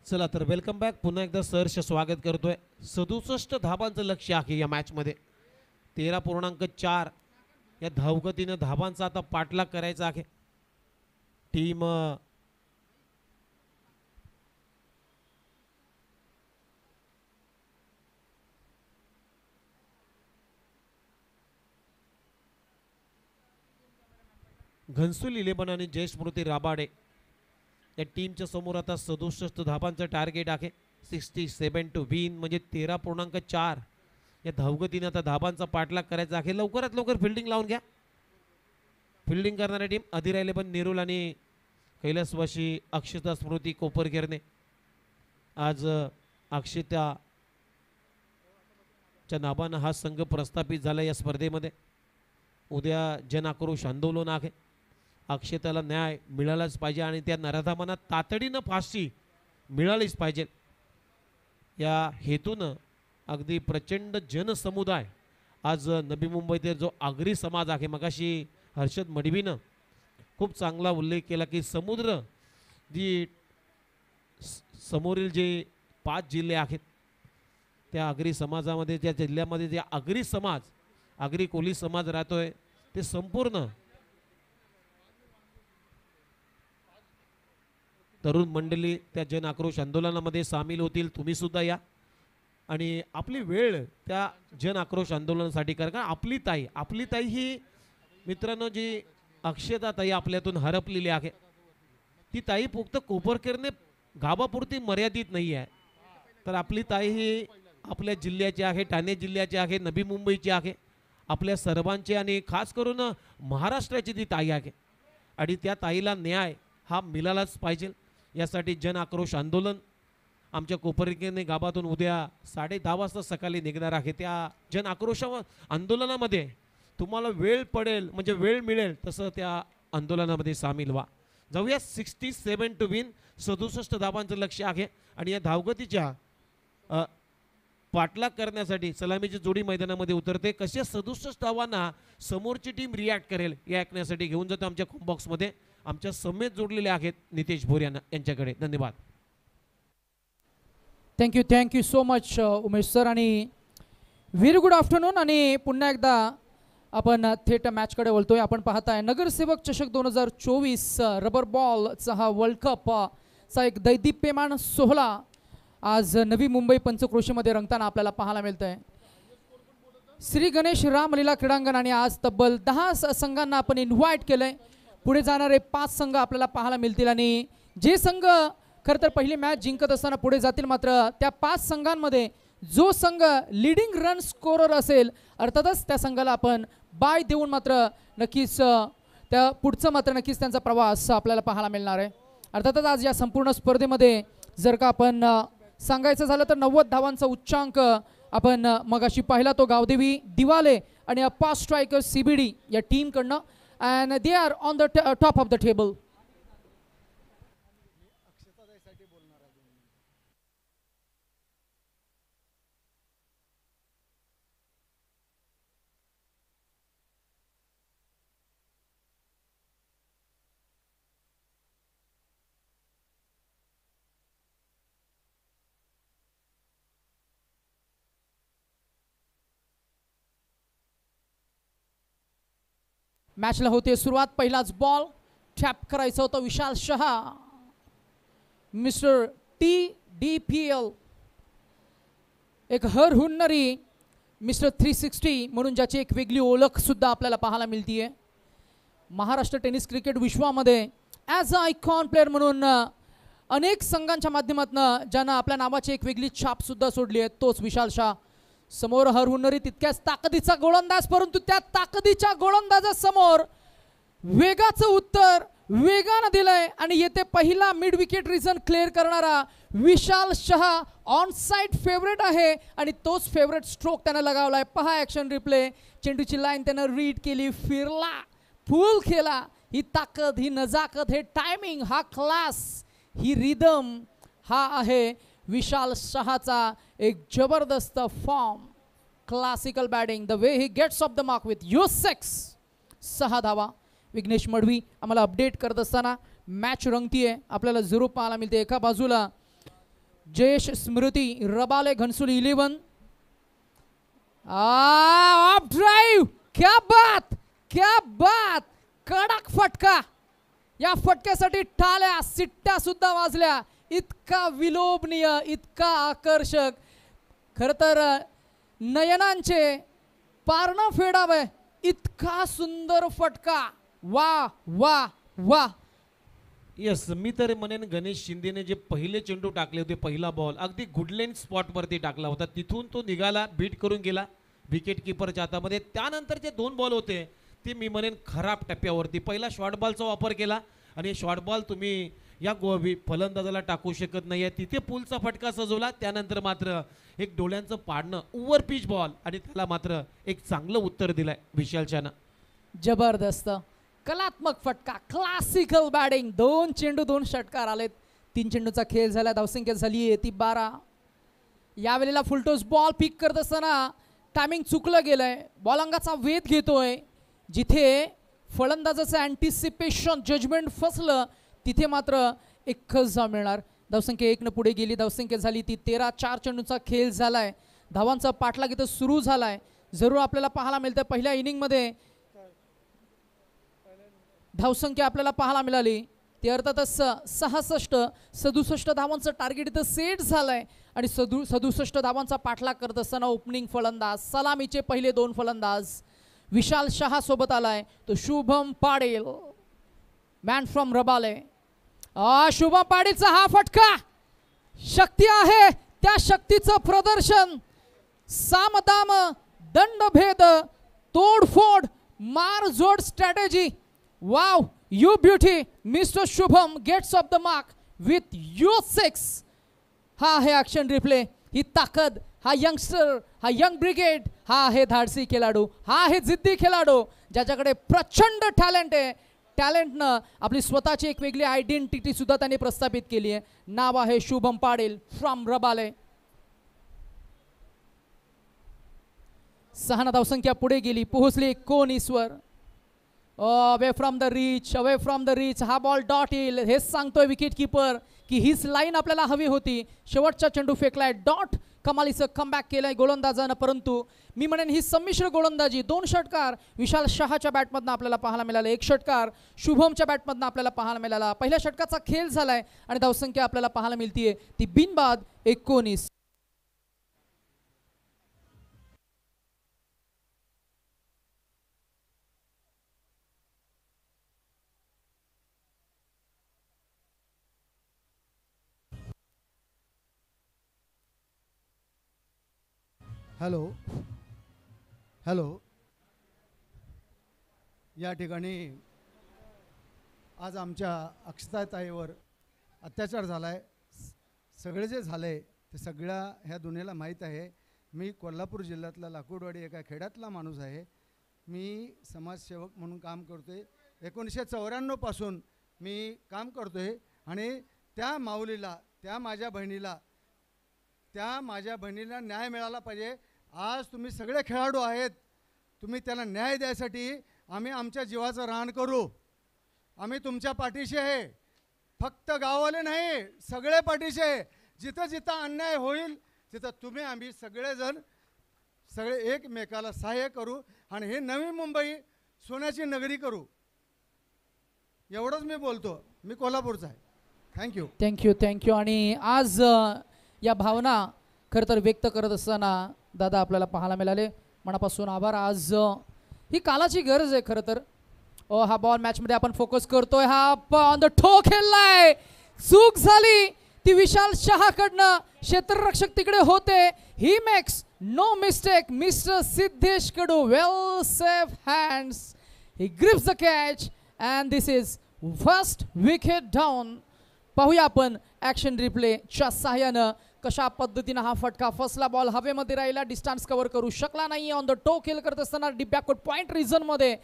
चला तर वेलकम बॅक. पुन्हा एकदा सहर्ष स्वागत करतोय. 67 धाबांचं लक्ष आहे या मॅच मध्ये. 13.4 या धावगतीनं धाबांचा आता पाठलाग करायचा आहे. टीम घनसुल इलेवन आणि जय स्मृती राबाडे या टीमच्या समोर आता 67 धाबांचं टार्गेट आहे. 67 टू विन म्हणजे 13.4 या धावगतीने आता धाबांचा पाठलाग करायचा आहे. लवकरात लवकर फिल्डिंग लावून घ्या. फिल्डिंग करणारी टीम अधिरायलेबन नेरुल आणि कैलासवासी अक्षता स्मृती कोपरकरने. आज अक्षताच्या नावानं हा संघ प्रस्थापित झाला या स्पर्धेमध्ये. उद्या जन आक्रोश आंदोलन आहे. अक्षताला न्याय मिळालाच पाहिजे आणि त्या नराधामांना तातडीनं फाशी मिळालीच पाहिजे या हेतूनं अगदी प्रचंड जनसमुदाय आज नवी मुंबईतील जो आगरी समाज आहे. मगाशी हर्षद मडवीनं खूप चांगला उल्लेख केला की समुद्र जी समोरील जे 5 जिल्हे आहेत त्या आगरी समाजामध्ये त्या जिल्ह्यामध्ये जे आगरी समाज आगरी कोली समाज राहतोय ते संपूर्ण तरुण मंडळी त्या जन आक्रोश आंदोलनामध्ये सामील होतील. तुम्ही सुद्धा या आणि आपली वेळ त्या जन आक्रोश आंदोलनासाठी करा. कारण आपली ताई ही मित्रांनो जी अक्षता ताई आपल्यातून हरपलेली आहे ती ताई फक्त कोपरखेरणे गावापुरती मर्यादित नाही आहे, तर आपली ताई ही आपल्या जिल्ह्याची आहे, ठाणे जिल्ह्याची आहे, नवी मुंबईची आहे, आपल्या सर्वांची आणि खास करून महाराष्ट्राची ती ताई आहे आणि त्या ताईला न्याय हा मिळालाच पाहिजे. यासाठी जन आक्रोश आंदोलन आमच्या कोपरखेरणे गावातून उद्या 10:30 वाजता सकाळी निघणार आहे. त्या जन आक्रोश आंदोलनामध्ये तुम्हाला वेळ पडेल म्हणजे वेळ मिळेल तसं त्या आंदोलनामध्ये सामील व्हा. जाऊया 67 टू विन 67 धावांचं लक्ष आहे आणि या धावगतीच्या पाठलाग करण्यासाठी सलामीची जोडी मैदानामध्ये उतरते. कशा 67 धावांना समोरची टीम रिॲक्ट करेल हे ऐकण्यासाठी घेऊन जातो आमच्या बॉक्समध्ये. आमच्या समेत जोडलेले आहेत नितेश भोर यांच्याकडे. धन्यवाद. Thank you so much Umesh sir आणि व्हेरी गुड आफ्टरनून. आणि पुन्हा एकदा आपण थेट मॅचकडे वळतोय. आपण पाहताय नगरसेवक चषक 2024 रबर बॉलचा हा वर्ल्ड कपचा एक दैदिप्यमान सोहळा आज नवी मुंबई पंचक्रोशीमध्ये रंगताना आपल्याला पाहायला मिळतंय. श्री गणेश रामलीला क्रीडांगण आणि आज तब्बल 10 संघांना आपण इन्व्हाइट केलंय. पुढे जाणारे 5 संघ आपल्याला पाहायला मिळतील आणि जे संघ खरं तर पहिली मॅच जिंकत असताना पुढे जातील, मात्र त्या 5 संघांमध्ये जो संघ लीडिंग रन स्कोरर असेल अर्थातच त्या संघाला आपण बाय देऊन मात्र नक्कीच त्या पुढचं मात्र नक्कीच त्यांचा प्रवास आपल्याला पाहायला मिळणार आहे. अर्थातच आज या संपूर्ण स्पर्धेमध्ये जर का आपण सांगायचं झालं तर 90 धावांचा उच्चांक आपण मगाशी पाहिला तो गावदेवी दिवाले आणि अप्पा स्ट्रायकर CBD या टीमकडनं and they are on the top of the table. मॅचला होते सुरुवात. पहिलाच बॉल टॅप करायचा होता विशाल शहा. मिस्टर TDPL एक हरहुन्नरी मिस्टर 360 म्हणून ज्याची एक वेगळी ओळख सुद्धा आपल्याला पाहायला मिळतीये. महाराष्ट्र टेनिस क्रिकेट विश्वामध्ये ॲज अ आयकॉन प्लेअर म्हणून अनेक संघांच्या माध्यमातून ज्यानं आपल्या नावाची एक वेगळी छाप सुद्धा सोडली आहे तोच विशाल शहा. समोर हरहुन्नरी तितक्याच ताकदीचा गोलंदाज, परंतु त्या ताकदीच्या गोलंदाजासमोर वेगाचं उत्तर वेगानं दिलंय आणि येथे पहिला मिड विकेट रिझन क्लिअर करणारा विशाल शहा ऑन साइड फेवरेट आहे आणि तोच फेवरेट स्ट्रोक त्यानं लगावलाय. पहा ॲक्शन रिप्ले. चेंडूची लाईन त्यानं रीड केली, फिरला, फुल केला. ही ताकद, ही नजाकत, हे टायमिंग, हा क्लास, ही रिदम, हा आहे विशाल शहाचा एक जबरदस्त form. Classical batting, the way he gets off the mark with yo 6 धावा. विघ्नेश मडवी आम्हाला अपडेट करत असताना मॅच रंगतीये आपल्याला जरूर पाहायला मिळते. एका बाजूला जयेश स्मृती रबाले घनसोली 11 ऑफ ड्राइव्ह. क्या बात कडक फटका. या फटक्यासाठी टाळ्या सिट्ट्या सुद्धा वाजल्या. इतका विलोभनीय, इतका आकर्षक, खर तर नयनांचे पारणं फेडावे इतका सुंदर फटका. वा वा वा. यस, मी तर म्हणेन गणेश शिंदेने जे पहिले चेंडू टाकले होते, पहिला बॉल अगदी गुडलेन स्पॉटवरती टाकला होता. तिथून तो निघाला, बीट करून गेला विकेट किपरच्या हातामध्ये. त्यानंतरचे 2 बॉल होते ते मी म्हणेन खराब टप्प्यावरती. पहिला शॉर्ट बॉलचा वापर केला आणि शॉर्ट बॉल तुम्ही या फलंदाजाला टाकू शकत नाही आहे. तिथे पुलचा फटका सजवला. त्यानंतर मात्र एक डोळ्यांचं पाडणं ओव्हर पिच बॉल आणि त्याला मात्र एक चांगलं उत्तर दिलंय विशालच्यानं. जबरदस्त कलात्मक फटका, क्लासिकल बॅटिंग. 2 चेंडू 2 षटकार आलेत. 3 चेंडूचा खेळ झाला. धावसंख्या झाली आहे ती 12. यावेळेला फुलटोस बॉल पिक करत असताना टायमिंग चुकलं गेलंय. बॉल अंगाचा वेध घेतोय. जिथे फलंदाजाचं अँटिसिपेशन जजमेंट फसलं तिथे मात्र एकच धाव मिळणार. धावसंख्या 1 पुढे गेली. धावसंख्या झाली ती 13. 4 चेंडूचा खेळ झालाय. धावांचा पाठलाग इथं सुरू झालाय. जरूर आपल्याला पाहायला मिळतं पहिल्या इनिंगमध्ये धावसंख्या आपल्याला पाहायला मिळाली ते अर्थातच 67 धावांचं टार्गेट इथं सेट झालंय आणि 67 धावांचा पाठलाग करत असताना ओपनिंग फलंदाज सलामीचे पहिले 2 फलंदाज विशाल शहा सोबत आलाय तो शुभम पाडेल मॅन फ्रॉम रबाले. शुभम पाडेलचा हा फटका शक्ती आहे त्या शक्तीचं प्रदर्शन सामदाम दंडभेद तोडफोड मारझोड strategy. Wow you beauty mister Shubham gets off the mark with you 6. हा आहे ॲक्शन रिप्ले. ही ताकद हा यंगस्टर हा यंग ब्रिगेड हा आहे धाडसी खेळाडू हा आहे जिद्दी खेळाडू ज्याच्याकडे प्रचंड टॅलेंट आहे. टॅलेंटनं आपली स्वतःची एक वेगळी आयडेंटिटी सुद्धा त्यांनी प्रस्थापित केली आहे. नाव आहे शुभम पाडेल फ्रॉम रबाले. 6 धावसंख्या पुढे गेली पोहोचली 19 वर. अवे फ्रॉम द रीच हा बॉल डॉट येईल हेच सांगतोय विकेट किपर की हीच लाईन आपल्याला हवी होती. शेवटचा चेंडू फेकलाय डॉट कमालीचं कमबॅक केलंय गोलंदाजानं परंतु मी म्हणेन ही संमिश्र गोलंदाजी 2 षटकार विशाल शहाच्या बॅटमधनं आपल्याला पाहायला मिळाला 1 षटकार शुभमच्या बॅटमधनं आपल्याला पाहायला मिळाला. पहिल्या षटकाचा खेळ झालाय आणि धावसंख्या आपल्याला पाहायला मिळतीये ती बिनबाद 19. हॅलो या ठिकाणी आज आमच्या अक्षताताईवर अत्याचार झाला आहे. सगळे जे झालं आहे ते सगळ्या ह्या दुनियेला माहीत आहे. मी कोल्हापूर जिल्ह्यातला लाकूडवाडी एका खेड्यातला माणूस आहे. मी समाजसेवक म्हणून काम करतो आहे. 1994 पासून मी काम करतो आहे आणि त्या माऊलीला त्या माझ्या बहिणीला न्याय मिळाला पाहिजे. आज तुम्ही सगळे खेळाडू आहेत तुम्ही त्याला न्याय द्यायसाठी आम्ही आमच्या जीवाचं रान करू. आम्ही तुमच्या पाठीशी आहे. फक्त गाववाले नाही सगळे पाठीशी आहे. जिथं जिथं अन्याय होईल तिथं तुम्ही आम्ही सगळे एकमेकाला सहाय्य करू आणि हे नवी मुंबई सोन्याची नगरी करू. एवढंच मी बोलतो. मी कोल्हापूरचा आहे. थँक्यू. आणि आज या भावना खरं तर व्यक्त करत असताना दादा आपल्याला पाहायला मिळाले मनापासून आभार. आज ही कालाची गरज आहे खरं तर. हा बॉल मॅचमध्ये आपण फोकस करतोय. हा ऑन द ठो खेळलाय चूक झाली ती विशाल शहाकडनं. क्षेत्ररक्षक तिकडे होते. He makes no mistake mister Siddhesh Kadu well safe hands. He grips the catch and this is first wicket down. पाहूया आपण ॲक्शन रिप्लेच्या सहाय्यानं कशा पद्धतीनं हा फटका फसला. बॉल हवेमध्ये राहिला डिस्टन्स कव्हर करू शकला नाही. ऑन द टो खेळ करत असताना डीप बॅकवर्ड पॉईंट रिझनमध्ये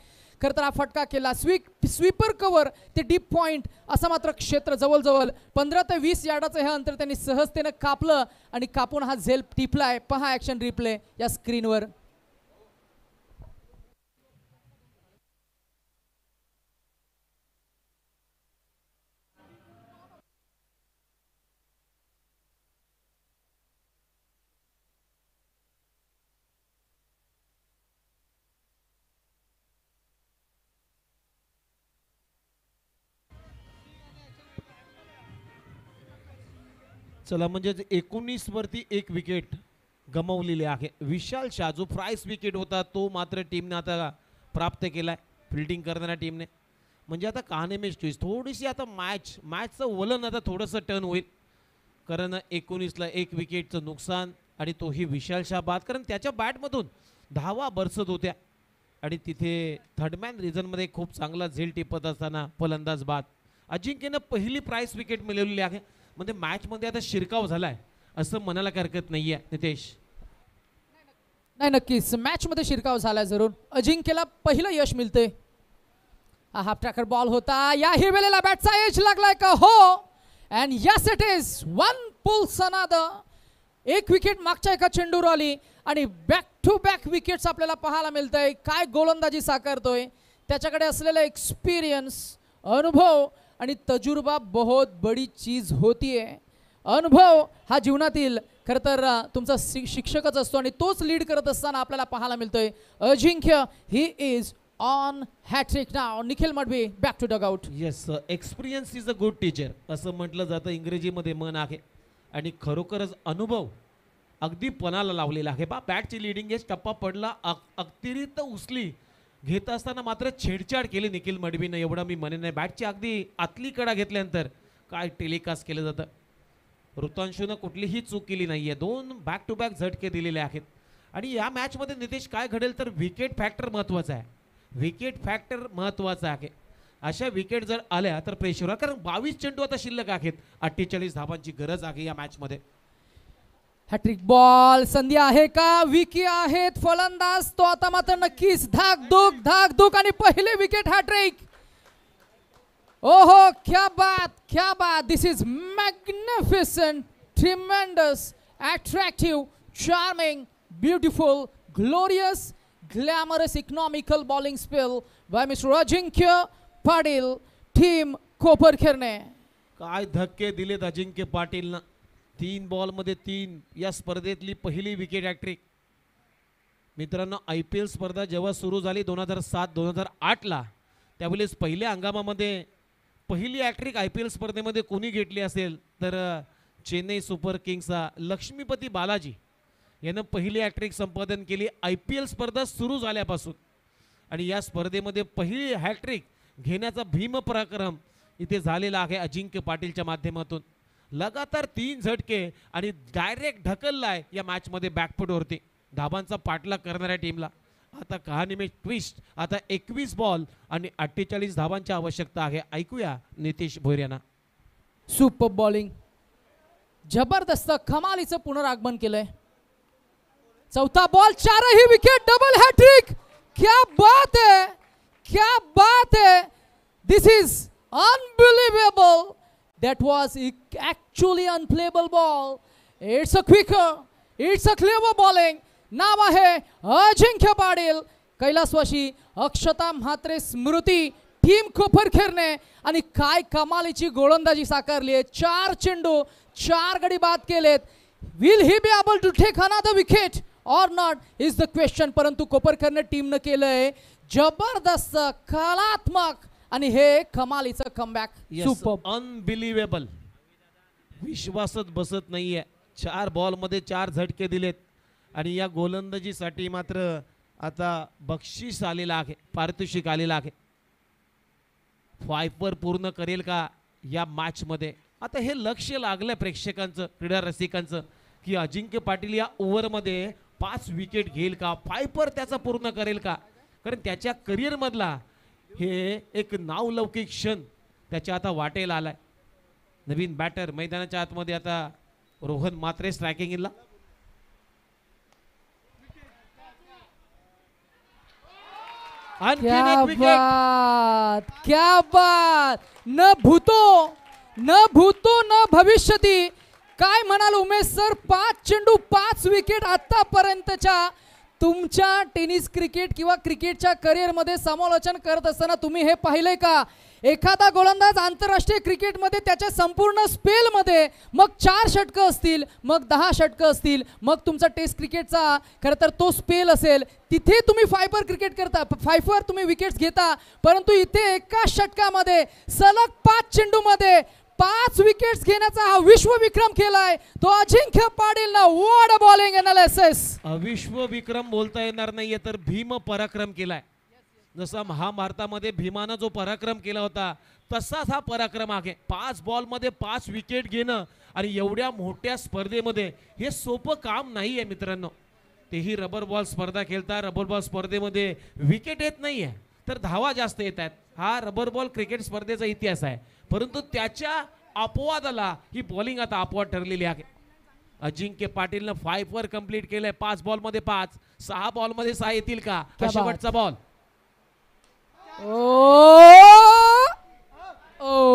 खरं तर हा फटका केला. स्वीपर कव्हर ते डीप पॉईंट असं मात्र क्षेत्र जवळजवळ 15 ते 20 यार्डाचं हे अंतर त्यांनी सहजतेनं कापलं आणि कापून हा झेल टिपलाय. पहा ॲक्शन रिप्ले या स्क्रीनवर. चला म्हणजे 19 वरती 1 विकेट गमावलेली आहे. विशाल शहा जो प्राइस विकेट होता तो मात्र टीमने आता प्राप्त केलाय फिल्डिंग करणाऱ्या टीमने. म्हणजे आता कहाणी मॅच थोडीशी आता मॅचचं वलन आता थोडंसं टर्न होईल कारण 19ला 1 विकेटचं नुकसान आणि तोही विशाल शहा बाद कारण त्याच्या बॅटमधून धावा बरसत होत्या आणि तिथे थर्डमॅन रिझनमध्ये खूप चांगला झेल टिपत असताना फलंदाज बाद. अजिंक्यनं पहिली प्राइस विकेट मिळवलेली आहे. म्हणजे मॅचमध्ये आता शिरकाव झालाय असं म्हणायला हरकत नाहीये नितेश. नाही नक्कीच मॅचमध्ये शिरकाव झालाय जरूर. अजिंक्यला पहिलं यश मिळते. हाफ ट्रॅकर बॉल होता. या हिरवेलेला बॅटचा एज लागलाय का हो and yes it is 1 pull सनाद. 1 विकेट मागच्या एका चेंडूवर आली आणि बॅक टू बॅक विकेट्स आपल्याला पाहायला मिळतंय. काय गोलंदाजी साकारतोय. त्याच्याकडे असलेला एक्सपिरियन्स अनुभव आणि तजुर्बा बहुत बड़ी चीज होतीये. अनुभव हा जीवनातील खरं तर तुमचा शिक्षकच असतो आणि तोच लीड करत असताना आपल्याला पाहायला मिळतोय. Ajinkya he is on hat-trick now. Nikhil Madhvi back to dugout. Yes, experience is a good teacher असं म्हटलं जातं इंग्रजीमध्ये म्हण आहे. आणि खरोखरच अनुभव अगदी पणाला लावलेला आहे. बॅटची लिडिंग एज टप्पा पडला, अतिरिक्त उचली घेत असताना मात्र छेडछाड केली निखिल मडवीनं, एवढं मी म्हणेन नाही. बॅटची अगदी आतली कडा घेतल्यानंतर काय टेलिकास्ट केलं जातं. ऋतांशूनं कुठलीही चूक केली नाही आहे. 2 बॅक टू बॅक झटके दिलेले आहेत. आणि या मॅचमध्ये नितेश काय घडेल तर विकेट फॅक्टर महत्त्वाचा आहे. विकेट फॅक्टर महत्त्वाचा आहे. अशा विकेट जर आल्या तर प्रेशर, कारण 22 चेंडू आता शिल्लक आहेत. 48 धावांची गरज आहे या मॅचमध्ये. हॅट्रिक बॉल संधी आहे का? विकी आहेत फलंदाज, तो आता मात्र नक्कीच धाकधूक आणि पहिले विकेट हॅट्रिक. ओहो, क्या बात. This is magnificent, tremendous, attractive, charming, beautiful, glorious, glamorous, economical bowling spell by mister Ajinkya Patil, team Koparkhairane. काय धक्के दिलेत अजिंक्य पाटीलनं. 3 बॉलमध्ये 3 या स्पर्धेतली पहिली विकेट हॅट्रिक. मित्रांनो, IPL स्पर्धा जेव्हा सुरू झाली 2007-2008ला, त्यावेळेस पहिल्या हंगामामध्ये पहिली हॅट्रिक IPL स्पर्धेमध्ये कोणी घेतली असेल तर चेन्नई सुपर किंग्सचा लक्ष्मीपती बालाजी यानं पहिली हॅट्रिक संपादन केली IPL स्पर्धा सुरू झाल्यापासून. आणि या स्पर्धेमध्ये पहिली हॅट्रिक घेण्याचा भीमपराक्रम इथे झालेला आहे अजिंक्य पाटीलच्या माध्यमातून. लगातार 3 झटके आणि डायरेक्ट ढकललाय या मॅचमध्ये बॅकफुटवरती धाबांचा पाठलाग करणाऱ्या टीमला. आता कहाणी में ट्विस्ट. आता 21 बॉल आणि 48 धावांची आवश्यकता आहे. ऐकूया नितेश भोयर. सुपर बॉलिंग, जबरदस्त, कमालीचं पुनरागमन केलंय. 4था बॉल, 4ही विकेट, डबल हॅट्रिक. क्या बात है. This is unbelievable. That was actually unplayable ball. It's a quicker, it's a clever bowling. नाव आहे अजिंक्य पाटील, कैलासवासी, अक्षता म्हात्रे स्मृती, टीम कोपरखेरणे. आणि काय कमालीची गोलंदाजी साकारली आहे. 4 चेंडू 4 गडी बाद केलेत. Will he be able to take another wicket or not is the question. परंतु कोपरखेरणे टीमनं केलंय जबरदस्त, कलात्मक आणि हे कमालीचं कमबॅक. सुपर, अनबिलिव्हेबल, विश्वासच बसत नाहीये. 4 बॉलमध्ये 4 झटके दिलेत. आणि या गोलंदाजीसाठी मात्र आता बक्षीस आलेला आहे, पारितोषिक आलेला आहे. 5 वर पूर्ण करेल का या मॅचमध्ये. आता हे लक्ष लागलं प्रेक्षकांचं, क्रीडा रसिकांचं, की अजिंक्य पाटील या ओव्हरमध्ये 5 विकेट घेईल का, 5 वर त्याचा पूर्ण करेल का. कारण त्याच्या करिअरमधला हे एक नावलौकिक क्षण त्याच्या आता वाटेला आलाय. नवीन बॅटर मैदानाच्या आतमध्ये आता रोहन मात्रे स्ट्रायकिंगला. क्या बात. न भूतो न भविष्यती. काय म्हणाल उमेश सर. 5 चेंडू 5 विकेट. आतापर्यंतच्या तुमच्या टेनिस क्रिकेट किंवा क्रिकेटच्या करिअरमध्ये समालोचन करत असताना तुम्ही हे पाहिलंय का. एखादा गोलंदाज आंतरराष्ट्रीय क्रिकेटमध्ये त्याच्या संपूर्ण स्पेलमध्ये मग 4 षटकं असतील, मग 10 षटकं असतील, मग तुमचा टेस्ट क्रिकेटचा खरं तर तो स्पेल असेल, तिथे तुम्ही 5 वर क्रिकेट करता, 5 वर तुम्ही विकेट्स घेता. परंतु इथे एका षटकामध्ये सलग 5 चेंडूमध्ये 5 विकेट्स घेण्याचा हा विश्वविक्रम केलाय तो अजिंक्य पाटीलनं. What a bowling analysis. अविश्व विक्रम बोलता येणार नाहीये तर भीम पराक्रम केलाय. जसा महाभारतामध्ये भीमानं जो पराक्रम केला होता तसाच हा पराक्रम आहे. 5 बॉलमध्ये 5 विकेट घेणं आणि एवढ्या मोठ्या स्पर्धेमध्ये हे सोपं काम नाही आहे मित्रांनो. तेही रबर बॉल स्पर्धा खेळता. रबर बॉल स्पर्धेमध्ये विकेट येत नाहीये तर धावा जास्त येत आहेत. हा रबर बॉल क्रिकेट स्पर्धेचा इतिहास आहे. परंतु त्याच्या अपवादाला ही बॉलिंग आता अपवाद ठरलेली आहे. अजिंक्य पाटीलनं 5 वर कंप्लीट केलंय. 5 बॉलमध्ये 5, 6 बॉलमध्ये 6 येतील का. शेवटचा बॉल.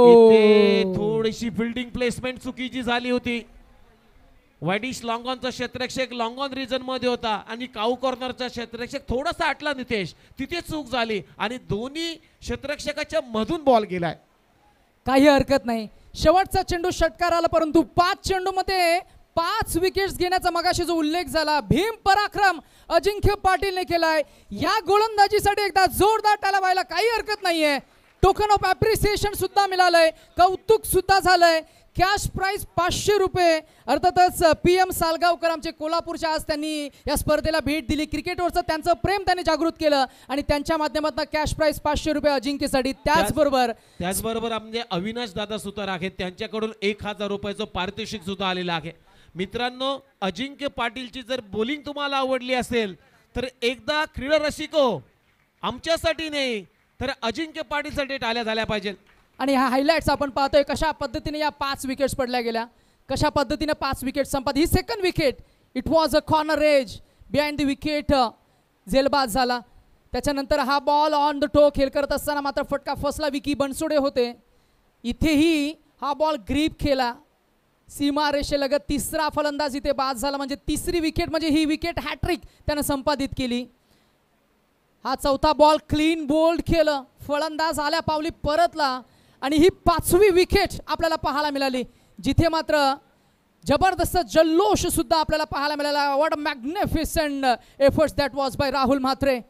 इथे थोडीशी फिल्डिंग प्लेसमेंट चुकीची झाली होती. वायडिश लॉंगॉनचा क्षेत्ररक्षक लॉंगॉन रिजन मध्ये होता आणि काऊ कॉर्नरचा क्षेत्ररक्षक थोडासा आटला नितेश, तिथे चूक झाली आणि दोन्ही क्षेत्ररक्षकाच्या मधून बॉल गेलाय. काही हरकत नाही. शेवटचा चेंडू षटकार आला परंतु 5 चेंडूमध्ये 5 विकेट्स घेण्याचा मगाशी जो उल्लेख झाला, भीम पराक्रम अजिंक्य पाटीलने केलाय. या गोलंदाजीसाठी एकदा जोरदार टाळ्या व्हायला काही हरकत नाहीये. टोकन ऑफ अप्रिसिएशन सुद्धा मिळालंय, कौतुक सुद्धा झालंय. कॅश प्राइस 500 रुपये. अर्थातच PM सालगावकर आमचे कोल्हापूरच्या, आज त्यांनी या स्पर्धेला भेट दिली. क्रिकेटवरचं त्यांचं प्रेम त्यांनी जागृत केलं आणि त्यांच्या माध्यमातून कॅश प्राइस 500 रुपये अजिंक्यसाठी. त्याचबरोबर म्हणजे अविनाश दादा सुतार आहेत, त्यांच्याकडून 1000 रुपयाचं पारितोषिक सुद्धा आलेलं आहे. मित्रांनो, अजिंक्य पाटीलची जर बॉलिंग तुम्हाला आवडली असेल तर एकदा क्रीडा रसिको, आमच्यासाठी नाही तर अजिंक्य पाटीलसाठी टाळ्या झाल्या पाहिजे. आणि ह्या हायलाइट्स आपण पाहतोय कशा पद्धतीने या 5 विकेट्स पडल्या गेल्या, कशा पद्धतीने 5 विकेट संपत. ही second wicket, it was a corner edge behind the wicket, झेलबाज झाला. त्याच्यानंतर हा बॉल ऑन द टो खेळ करत असताना मात्र फटका फसला. विकी बनसोडे होते. इथेही हा बॉल ग्रीप केला, सीमा रेषेलगत. तिसरा फलंदाज इथे बाद झाला, म्हणजे तिसरी विकेट, म्हणजे ही विकेट हॅट्रिक त्यानं संपादित केली. हा चौथा बॉल क्लीन बोल्ड केलं, फलंदाज आल्या पावली परतला आणि ही 5वी विकेट आपल्याला पाहायला मिळाली, जिथे मात्र जबरदस्त जल्लोष सुद्धा आपल्याला पाहायला मिळाला. What a magnificent efforts that was by Rahul Mhatre.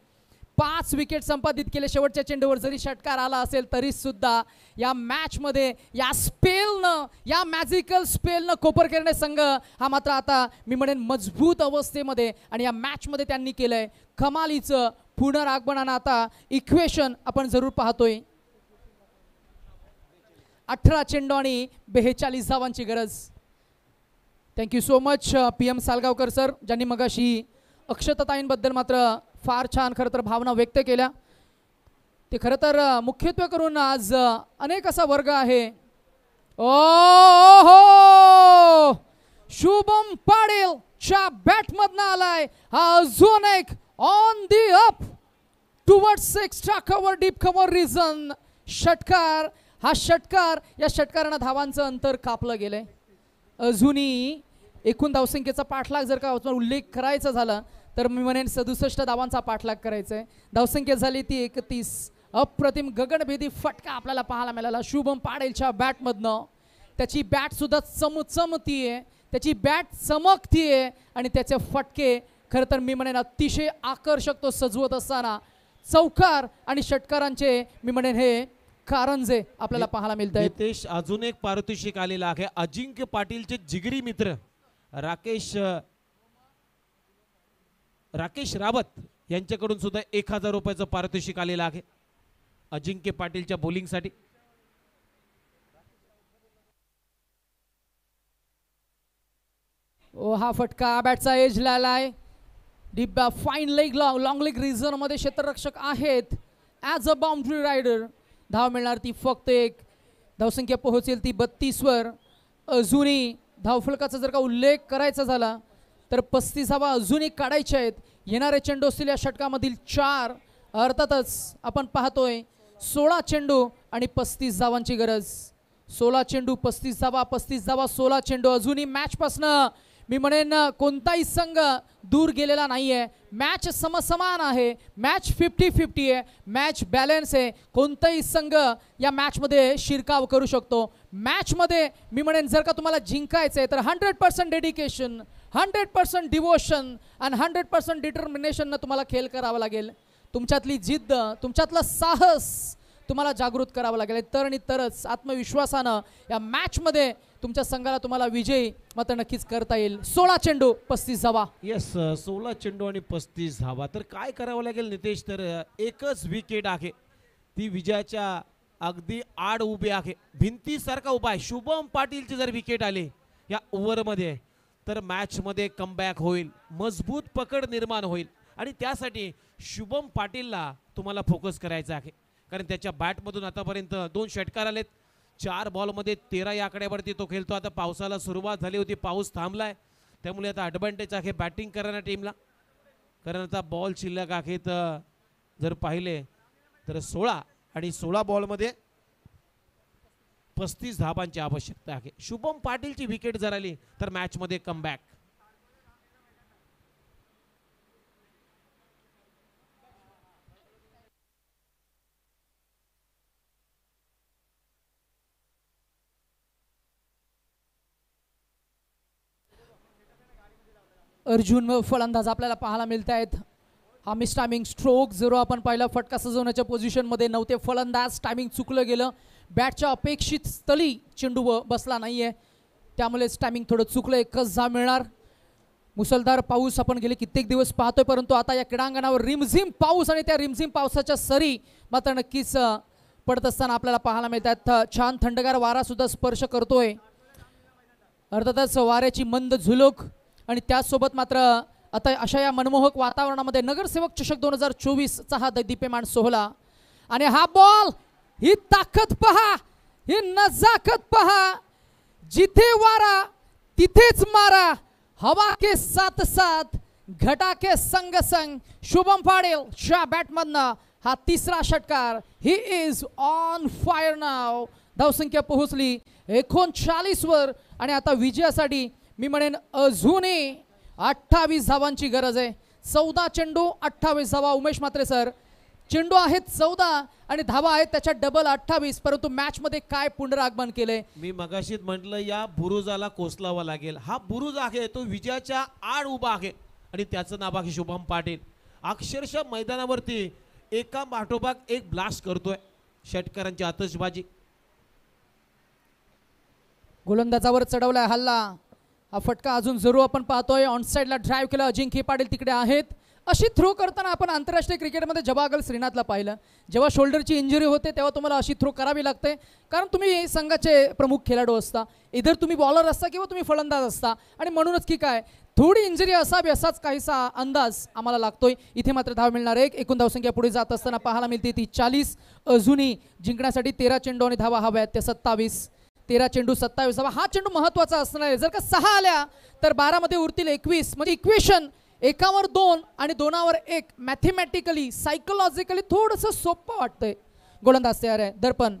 5 wicket संपादित केले. शेवटच्या चेंडूवर जरी षटकार आला असेल तरी सुद्धा या मॅच मध्ये या स्पेलनं, या मॅजिकल स्पेलनं कोपरखेरणे संघ हा मात्र आता मी म्हणेन मजबूत अवस्थेमध्ये, आणि या मॅच मध्ये त्यांनी केलंय कमालीचं पुनरागमनानं. आता इक्वेशन आपण जरूर पाहतोय. 18 चेंडू आणि 42 धावांची गरज. Thank you so much PM Salgaonkar sir, ज्यांनी मगाशी अक्षताताईंबद्दल मात्र फार छान खरं तर भावना व्यक्त केल्या. ते खरं तर मुख्यत्वे करून आज अनेक असा वर्ग आहे. ओ हो, शुभम पाटील च्या बॅट मधनं आलाय हा अजून एक on the up towards extra cover, deep cover region षटकार. हा षटकार, या षटकारानं धावांचं अंतर कापलं गेलंय. अजूनही एकूण धावसंख्येचा पाठलाग जर का उल्लेख करायचा झाला तर मी म्हणेन 67 धावांचा पाठलाग करायचा आहे. धावसंख्या झाली ती 31. अप्रतिम गगनभेदी फटका आपल्याला पाहायला मिळाला शुभम पाटीलच्या बॅटमधनं. त्याची बॅट सुद्धा चमचमतीये, त्याची बॅट चमकतीये आणि त्याचे फटके खरं तर मी म्हणेन अतिशय आकर्षक तो सजवत असताना चौकार आणि षटकारांचे मी म्हणेन हे कारंजे आपल्याला पाहायला मिळत आहेत. नितेश, अजून एक पारितोषिक आलेलं आहे. अजिंक्य पाटीलचे जिगरी मित्र राकेश रावत यांच्याकडून सुद्धा 1000 रुपयाचं पारितोषिक आलेलं आहे अजिंक्य पाटीलच्या बॉलिंगसाठी. हा फटका बॅटचा एज लालाय. Deep fine leg, long leg reason मध्ये क्षेत्ररक्षक आहेत. ॲज अ बाउंड्री रायडर धाव मिळणार ती फक्त 1. धावसंख्या पोहोचेल ती 32 वर. अजूनही धावफलकाचा जर का उल्लेख करायचा झाला तर 35 धावा अजूनही काढायच्या आहेत. येणारे चेंडू असतील या षटकामधील 4. अर्थातच आपण पाहतोय 16 चेंडू आणि 35 धावांची गरज. 16 चेंडू 35 धावा, 35 धावा 16 चेंडू. अजूनही मॅचपासनं मी म्हणेन कोणताही संघ दूर गेलेला नाहीये. मॅच समसमान आहे, मॅच 50-50 आहे, मॅच बॅलन्स आहे. कोणताही संघ या मॅचमध्ये शिरकाव करू शकतो. मॅचमध्ये मी म्हणेन जर का तुम्हाला जिंकायचं आहे तर 100% डेडिकेशन, 100% डिवोशन आणि 100% डिटर्मिनेशननं तुम्हाला खेळ करावा लागेल. तुमच्यातली जिद्द, तुमच्यातलं साहस तुम्हाला जागृत करावं लागेल. तर आणि तरच आत्मविश्वासानं या मॅचमध्ये तुमच्या संघाला तुम्हाला विजयी मात्र नक्कीच करता येईल. 16 चेंडू 35 धावा. येस, 16 चेंडू आणि 35 धावा. तर काय करावं लागेल नितेश, तर एकच विकेट आहे ती विजयाच्या अगदी आड उभी आहे, भिंतीसारखा उभा आहे. शुभम पाटीलची जर विकेट आली या ओव्हरमध्ये तर मॅचमध्ये कमबॅक होईल, मजबूत पकड निर्माण होईल. आणि त्यासाठी शुभम पाटीलला तुम्हाला फोकस करायचा आहे, कारण त्याच्या बॅटमधून आतापर्यंत 2 षटकार आलेत. 4 बॉलमध्ये 13 या आकड्यावरती तो खेळतो. आता पावसाला सुरुवात झाली होती, पाऊस थांबलाय, त्यामुळे आता ॲडव्हान्टेज आहे बॅटिंग करणाऱ्या टीमला. कारण आता बॉल शिल्लक आहेत जर पाहिले तर 16 आणि 16 बॉलमध्ये 35 धावांची आवश्यकता आहे. शुभम पाटीलची विकेट जर आली तर मॅचमध्ये कमबॅक. अर्जुन फलंदाज आपल्याला पाहायला मिळत आहेत. हा मिस टायमिंग स्ट्रोक जर आपण पाहिला फटका सजवण्याच्या पोझिशनमध्ये नव्हते फलंदाज, टायमिंग चुकलं गेलं, बॅटच्या अपेक्षित स्थळी चेंडू बसला नाहीये, त्यामुळेच टायमिंग थोडं चुकलं. एकच जा मिळणार. मुसळधार पाऊस आपण गेले कित्येक दिवस पाहतोय, परंतु आता या क्रीडांगणावर रिमझिम पाऊस आणि त्या रिमझिम पावसाच्या सरी मात्र नक्कीच पडत असताना आपल्याला पाहायला मिळतात. छान थंडगार वारा सुद्धा स्पर्श करतोय. अर्थातच वाऱ्याची मंद झुळूक आणि त्याचसोबत मात्र आता अशा या मनमोहक वातावरणामध्ये नगरसेवक चषक 2024चा हा दीप्यमान सोहळा. आणि हा बॉल, ही ताकद पहा, ही नजाकत पहा. जिथे वारा तिथेच मारा, हवा के साथ साथ घटा के संग संग. शुभम पाटील च्या बॅटमधनं हा तिसरा षटकार. ही इज ऑन फायर नाव. धावसंख्या पोहोचली 39 वर आणि आता विजयासाठी मी म्हणेन अजूनही 28 धावांची गरज आहे. 14 चेंडू 28 धावा. उमेश म्हात्रे सर, चेंडू आहेत 14 आणि धावा आहेत त्याच्यात डबल 28, परंतु मॅच मध्ये काय पुनरागमन केलंय. मी मगाशीच म्हटलं या बुरुजाला कोसलावा लागेल. हा बुरुज आहे तो विजयाच्या आड उभा आहे आणि त्याचं नाव आहे शुभम पाटील. अक्षरशः मैदानावरती एका पाठोपाठ एक ब्लास्ट करतोय. षटकारांची आतषबाजी. गोलंदाजावर चढवलाय हल्ला. हा फटका अजून जरूर आपण पाहतोय. ऑन साइडला ड्राईव्ह केला. अजिंक्य पाटील तिकडे आहेत. अशी थ्रो करताना आपण आंतरराष्ट्रीय क्रिकेटमध्ये जवागल श्रीनाथला पाहिलं. जेव्हा शोल्डरची इंजुरी होते तेव्हा तुम्हाला अशी थ्रो करावी लागते, कारण तुम्ही संघाचे प्रमुख खेळाडू असता. इधर तुम्ही बॉलर असता किंवा तुम्ही फलंदाज असता, आणि म्हणूनच की काय थोडी इंजुरी असावी असाच काहीसा अंदाज आम्हाला लागतोय. इथे मात्र धाव मिळणार एक. एकूण धावसंख्या पुढे जात असताना पाहायला मिळते ती 40. अजूनही जिंकण्यासाठी 13 चेंडू आणि धावा हव्यात त्या 27. 13 चेंडू 27 धावा. हा चेंडू महत्वाचा असणार आहे. जर का 6 आल्या तर 12 मध्ये उरतील 21. म्हणजे इक्वेशन एकावर 2 आणि 2वर 1 मॅथमॅटिकली सायकोलॉजिकली थोडंसं सोपं वाटतंय. गोलंदाज तयार आहे. दर्पण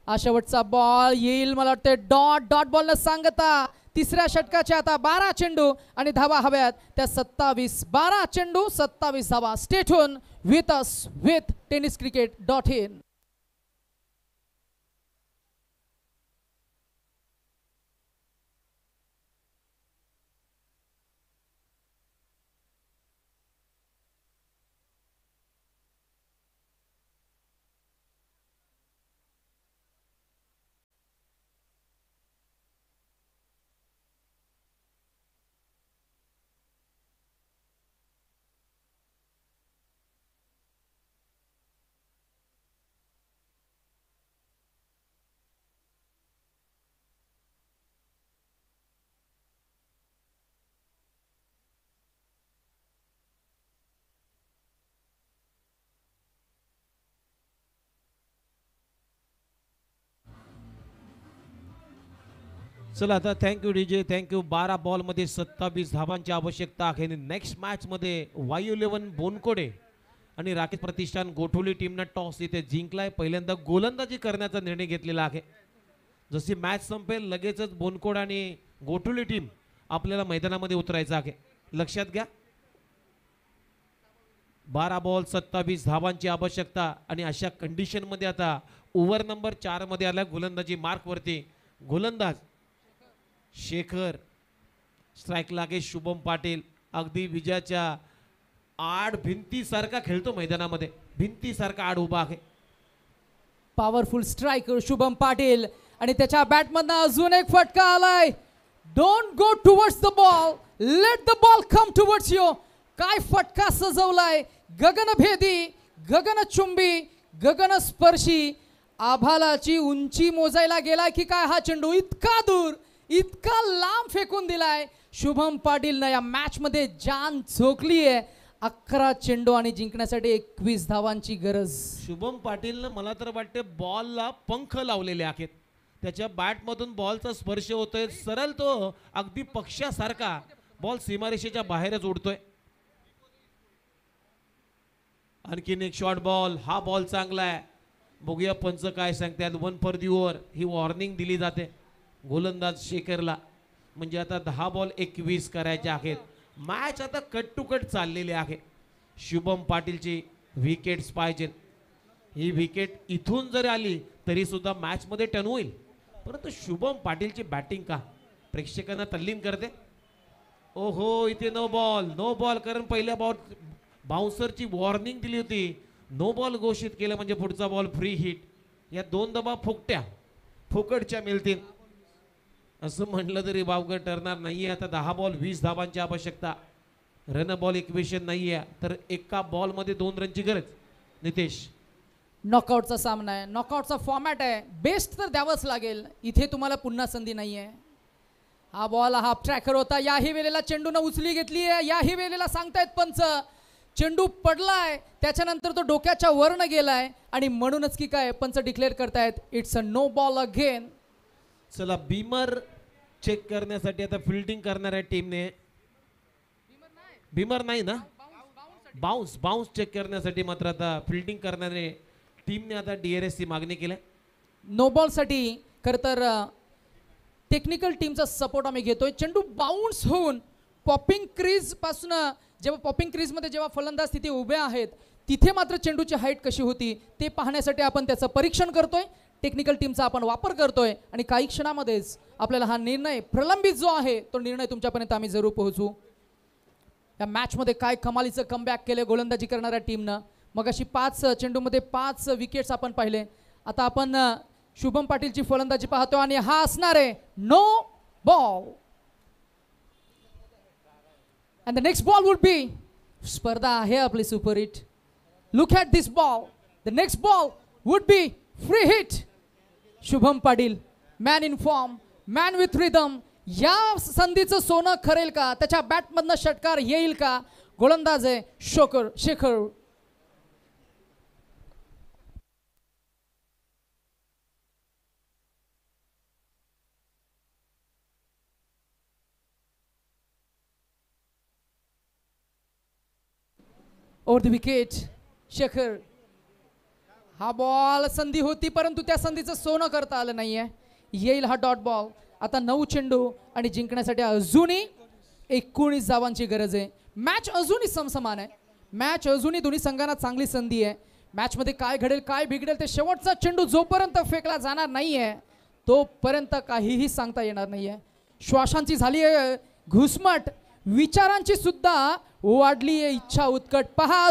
हा शेवटचा बॉल येईल मला वाटते. डॉट डॉट बॉलनं सांगता तिसऱ्या षटकाच्या आता 12 चेंडू आणि धावा हव्यात त्या 27. 12 चेंडू 27 धावा. Stay tune with us with tenniscricket.in. चला आता थँक्यू डीजे, थँक्यू. 12 बॉलमध्ये 27 धावांची आवश्यकता आहे. नेक्स्ट मॅचमध्ये वायू11 बोनकोडे आणि राकेश प्रतिष्ठान गोठवली टीमनं टॉस इथे जिंकलाय. पहिल्यांदा गोलंदाजी करण्याचा निर्णय घेतलेला आहे. जशी मॅच संपेल लगेचच बोनकोड आणि गोठवली टीम आपल्याला मैदानामध्ये उतरायचं आहे. लक्षात घ्या 12 बॉल 27 धावांची आवश्यकता आणि अशा कंडिशनमध्ये आता ओव्हर नंबर 4 मध्ये आला. गोलंदाजी मार्कवरती गोलंदाज शेखर, स्ट्राईक लागे शुभम पाटील. अगदी विजयाच्या आड भिंतीसारखा खेळतो मैदानामध्ये. भिंतीसारखा आड उभा आहे. पॉवरफुल स्ट्रायकर शुभम पाटील आणि त्याच्या बॅटमधनं अजून एक फटका आलाय. Don't go towards the ball, let the ball come towards you. काय फटका सजवलाय. गगनभेदी, गगनचुंबी, गगनस्पर्शी. आभालाची उंची मोजायला गेलाय की काय हा चेंडू. इतका दूर, इतका लांब फेकून दिलाय शुभम पाटीलनं. या मॅच मध्ये जान झोकली आहे. 11 चेंडू आणि जिंकण्यासाठी 21 धावांची गरज. शुभम पाटीलनं मला तर वाटते बॉलला पंख लावलेले आहेत. त्याच्या बॅटमधून बॉलचा स्पर्श होतोय. सरळ तो अगदी पक्षासारखा बॉल सीमारेषेच्या बाहेरच उडतोय. आणखीन एक शॉर्ट बॉल. हा बॉल चांगला आहे. बघूया पंच काय सांगतात. 1 for the over he warning दिली जाते गोलंदाज शेखरला. म्हणजे आता 10 बॉल 21 करायचे आहेत. मॅच आता कट टू कट चाललेली आहे. शुभम पाटीलची विकेट्स पाहिजेत. ही विकेट इथून जर आली तरी सुद्धा मॅच मध्ये टर्न होईल. परंतु शुभम पाटीलची बॅटिंग का प्रेक्षकांना तल्लीन करते. ओहो, इथे नो बॉल कारण पहिल्या बॉल बाउन्सरची वॉर्निंग दिली होती. नो बॉल घोषित केलं म्हणजे पुढचा बॉल फ्री हिट. या 2 धाबा फुकटच्या मिळतील असं म्हटलं तरी वावगं ठरणार नाहीये. आता 10 बॉल 20 धाबांची आवश्यकता. रन बॉल इक्वेशन नाहीये, तर एका बॉल मध्ये 2 रनची गरज. नितेश, नॉकआउटचा सामना आहे, नॉकआउटचा फॉर्मॅट आहे, बेस्ट तर द्यावंच लागेल. इथे तुम्हाला पुन्हा संधी नाहीये. हा बॉल हाफ ट्रॅकर होता. याही वेळेला चेंडूनं उचली घेतली आहे. याही वेळेला सांगतायत पंच चेंडू पडलाय, त्याच्यानंतर तो डोक्याच्या वरनं गेलाय आणि म्हणूनच की काय पंच डिक्लेअर करतायत it's a no ball again. चला बीमर चेक करण्यासाठी आता फिल्डिंग करणार आहे टीमने. बीमर नाही ना, बाउन्स चेक करण्यासाठी मात्र आता फिल्डिंग करणारे टीमने आता DRS ची मागणी केली. नो बॉलसाठी खरं तर टेक्निकल टीमचा सपोर्ट आम्ही घेतोय. चेंडू बाउन्स होऊन पॉपिंग क्रीज पासून जेव्हा पॉपिंग क्रीजमध्ये जेव्हा फलंदाज तिथे उभे आहेत तिथे मात्र चेंडूची हाईट कशी होती ते पाहण्यासाठी आपण त्याचं परीक्षण करतोय. टेक्निकल टीमचा आपण वापर करतोय आणि काही क्षणामध्येच आपल्याला हा निर्णय प्रलंबित जो आहे तो निर्णय तुमच्यापर्यंत आम्ही जरूर पोहोचू. या मॅचमध्ये काय कमालीचं कमबॅक केले गोलंदाजी करणाऱ्या टीमनं. मग अशी 5 चेंडूमध्ये 5 विकेट्स आपण पाहिले. आता आपण शुभम पाटीलची फलंदाजी पाहतो आणि हा असणार आहे no ball. And the next ball would be स्पर्धा आहे आपली super hit. Look at this ball. The next ball would be free hit. Shubham Patil man in form, man with rhythm. या संधीचं सोनं खरेल का? त्याच्या बॅटमधनं षटकार येईल का? गोलंदाज आहे Shekhar. Over the wicket Shekhar. हा बॉल संधी होती परंतु त्या संधीचं सोनं करता आलं नाहीये. येईल हा डॉट बॉल. आता 9 चेंडू आणि जिंकण्यासाठी अजूनही 19 धावांची गरज आहे. मॅच अजूनही समसमान आहे. मॅच अजूनही दोन्ही संघांना चांगली संधी आहे. मॅचमध्ये काय घडेल काय बिघडेल ते शेवटचा चेंडू जोपर्यंत फेकला जाणार नाहीये तोपर्यंत काहीही सांगता येणार नाहीये. श्वासांची झाली आहे घुसमट, विचारांची सुद्धा वाढली आहे इच्छा उत्कट. पहा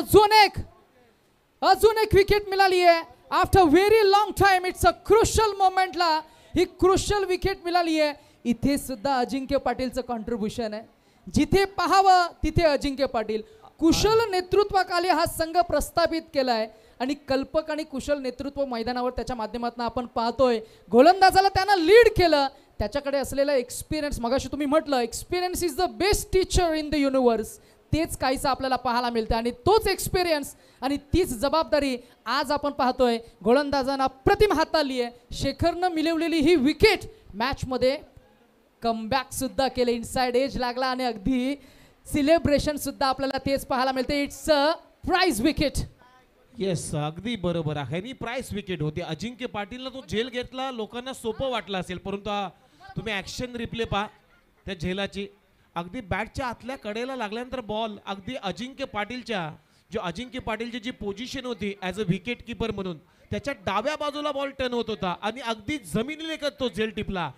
अजून एक विकेट मिळाली आहे after very long time. It's a crucial मोमेंटला ही क्रुशियल विकेट मिळाली आहे. इथे सुद्धा अजिंक्य पाटीलचं कॉन्ट्रीब्युशन आहे. जिथे पाहावं तिथे अजिंक्य पाटील. कुशल नेतृत्वाखाली हा संघ प्रस्थापित केलाय आणि कल्पक आणि कुशल नेतृत्व मैदानावर त्याच्या माध्यमातून आपण पाहतोय. गोलंदाजाला त्यानं लीड केलं. त्याच्याकडे असलेला एक्सपिरियन्स, मगाशी तुम्ही म्हटलं experience is the best teacher in the universe. तेच काहीसं आपल्याला पाहायला मिळतं आणि तोच एक्सपिरियन्स आणि तीच जबाबदारी आज आपण पाहतोय गोलंदाजांना प्रतिम हाताळली आहे. शेखरनं मिळवलेली ही विकेट मॅचमध्ये कमबॅक सुद्धा केले. इनसाइड एज लागला आणि अगदी सेलिब्रेशन सुद्धा आपल्याला तेच पाहायला मिळते. It's a prize wicket. Yes, अगदी बरोबर आहे. ही प्राइस विकेट होती. अजिंक्य पाटीलला तो झेल घेतला, लोकांना सोपं वाटलं असेल परंतु तुम्ही ऍक्शन रिप्ले पहा त्या झेलाची. अगदी बॅटच्या आतल्या कडेला लागल्यानंतर बॉल अगदी अजिंक्य पाटीलची जी पोझिशन होती ॲज अ विकेट किपर म्हणून त्याच्या डाव्या बाजूला बॉल टर्न होत होता आणि अगदी जमिनीलेखत तो झेल टिपला.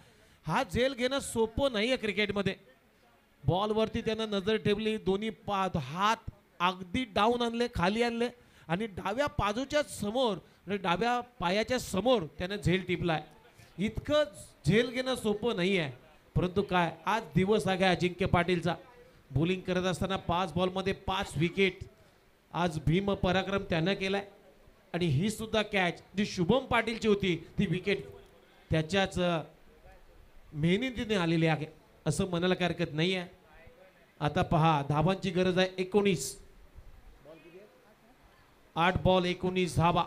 हा झेल घेणं सोपं नाहीये क्रिकेटमध्ये. बॉलवरती त्यानं नजर ठेवली, दोन्ही हात अगदी डाऊन आणले, खाली आणले आणि डाव्या बाजूच्या समोर डाव्या पायाच्या समोर त्यानं झेल टिपलाय. इतकं झेल घेणं सोपं नाही आहे परंतु काय आज दिवस आहे अजिंक्य पाटीलचा. बॉलिंग करत असताना 5 बॉलमध्ये 5 विकेट आज भीम पराक्रम त्यानं केलाय आणि ही सुद्धा कॅच जी शुभम पाटीलची होती ती विकेट त्याच्याच मेहनतीने आलेली आहे असं म्हणायला काही हरकत नाही आहे. आता पहा धाबांची गरज आहे 19. 8 बॉल 19 धाबा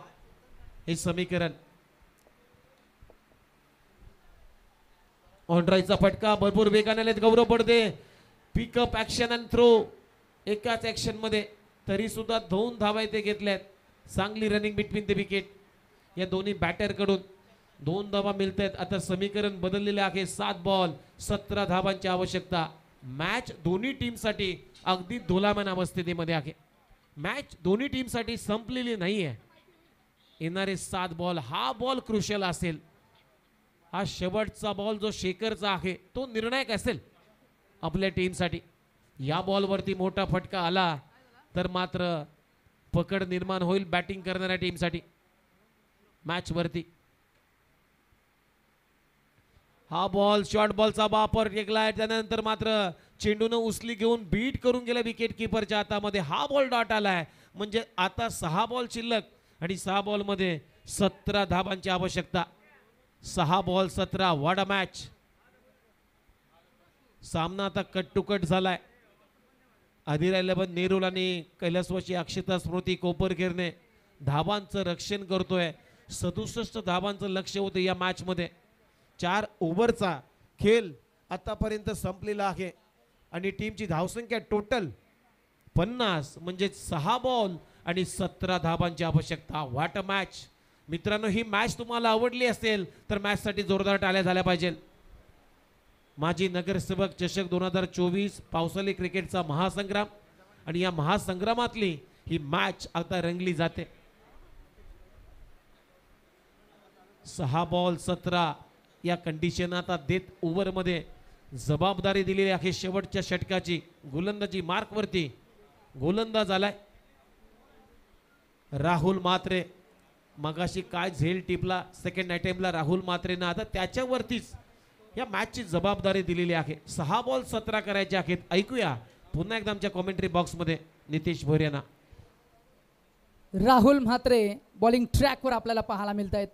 हे समीकरण. ऑनड्राईचा फटका भरपूर वेगाने आलेत गौरव पडते. पिकअप ऍक्शन अँड थ्रो एकाच ऍक्शन मध्ये तरी सुद्धा 2 धावा इथे घेतल्यात. चांगली रनिंग बिटवीन द विकेट या दोन्ही बॅटर कडून 2 धावा मिळत आहेत. आता समीकरण बदललेले आहे. 7 बॉल 17 धावांची आवश्यकता. मॅच दोन्ही टीम साठी अगदी दोलायमान अवस्थेमध्ये आहे. मॅच दोन्ही टीम साठी संपलेली नाहीये. येणारे 7 बॉल हा बॉल क्रुशियल असेल. हा शेवटचा बॉल जो शेखरचा आहे तो निर्णायक असेल आपल्या टीमसाठी. या बॉलवरती मोठा फटका आला तर मात्र पकड निर्माण होईल बॅटिंग करणाऱ्या टीमसाठी मॅच वरती. हा बॉल शॉर्ट बॉलचा वापर केलाय त्यानंतर मात्र चेंडून उचली घेऊन बीट करून गेला विकेट किपरच्या हातामध्ये. हा बॉल डॉट आलाय म्हणजे आता 6 बॉल शिल्लक आणि 6 बॉल मध्ये 17 धाबांची आवश्यकता. 6 बॉल 17. What a match. सामना आता कट टू कट झालाय. आधी राहिलं पण नेरुल आणि कैलासवासी अक्षता स्मृती कोपरखेरणे धाबांचं रक्षण करतोय. 67 धाबांचं लक्ष होतं या मॅच मध्ये. 4 ओव्हरचा खेळ आतापर्यंत संपलेला आहे आणि टीमची धावसंख्या टोटल 50 म्हणजे 6 बॉल आणि 17 धाबांची आवश्यकता. What a match. मित्रांनो ही मॅच तुम्हाला आवडली असेल तर मॅच साठी जोरदार टाळ्या झाल्या पाहिजे. माजी नगरसेवक चषक 2024 पावसाळी क्रिकेटचा महासंग्राम आणि या महासंग्रामातली ही मॅच आता रंगली जाते. 6 बॉल 17 या कंडिशन आता देत ओव्हर मध्ये जबाबदारी दिलेली आहे शेवटच्या षटकाची. गोलंदाजी मार्क वरती गोलंदाज आलाय राहुल म्हात्रे. मगाशी काय झेल टिपला सेकंड अटेम्प्टला राहुल म्हात्रेनं आता त्याच्यावरतीच या मॅचची जबाबदारी दिलेली आहे. 6 बॉल 17 करायचे आहेत. ऐकूया पुन्हा एकदा आमच्या कॉमेंट्री बॉक्स मध्ये नितेश भोर यांना. राहुल म्हात्रे बॉलिंग ट्रॅकवर आपल्याला पाहायला मिळत आहेत.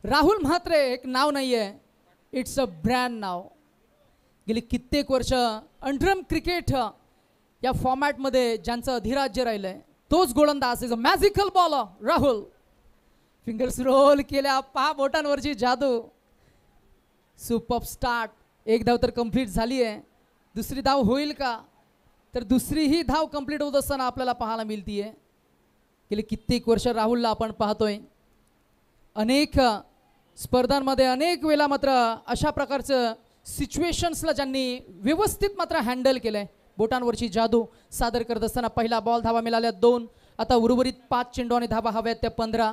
राहुल म्हात्रे एक नाव नाहीये, इट्स अ ब्रँड नाव. गेली कित्येक वर्ष अंडरम क्रिकेट या फॉर्मॅटमध्ये ज्यांचं अधिराज्य राहिलंय तोच गोलंदाज is a magical bowler Rahul. Fingers roll केल्या, पहा बोटांवरची जादू. Super start. एक धाव तर कंप्लीट झाली आहे. दुसरी धाव होईल का तर दुसरीही धाव कंप्लीट होत असताना आपल्याला पाहायला मिळतीये. गेली कित्येक वर्ष राहुलला आपण पाहतोय. अनेक स्पर्धांमध्ये अनेक वेळा मात्र अशा प्रकारचं सिच्युएशन्सला ज्यांनी व्यवस्थित मात्र हँडल केलंय. बोटांवरची जादू सादर करत असताना पहिला बॉल धावा मिळाल्या 2. आता उर्वरित 5 चेंडू आणि धावा हव्यात त्या 15.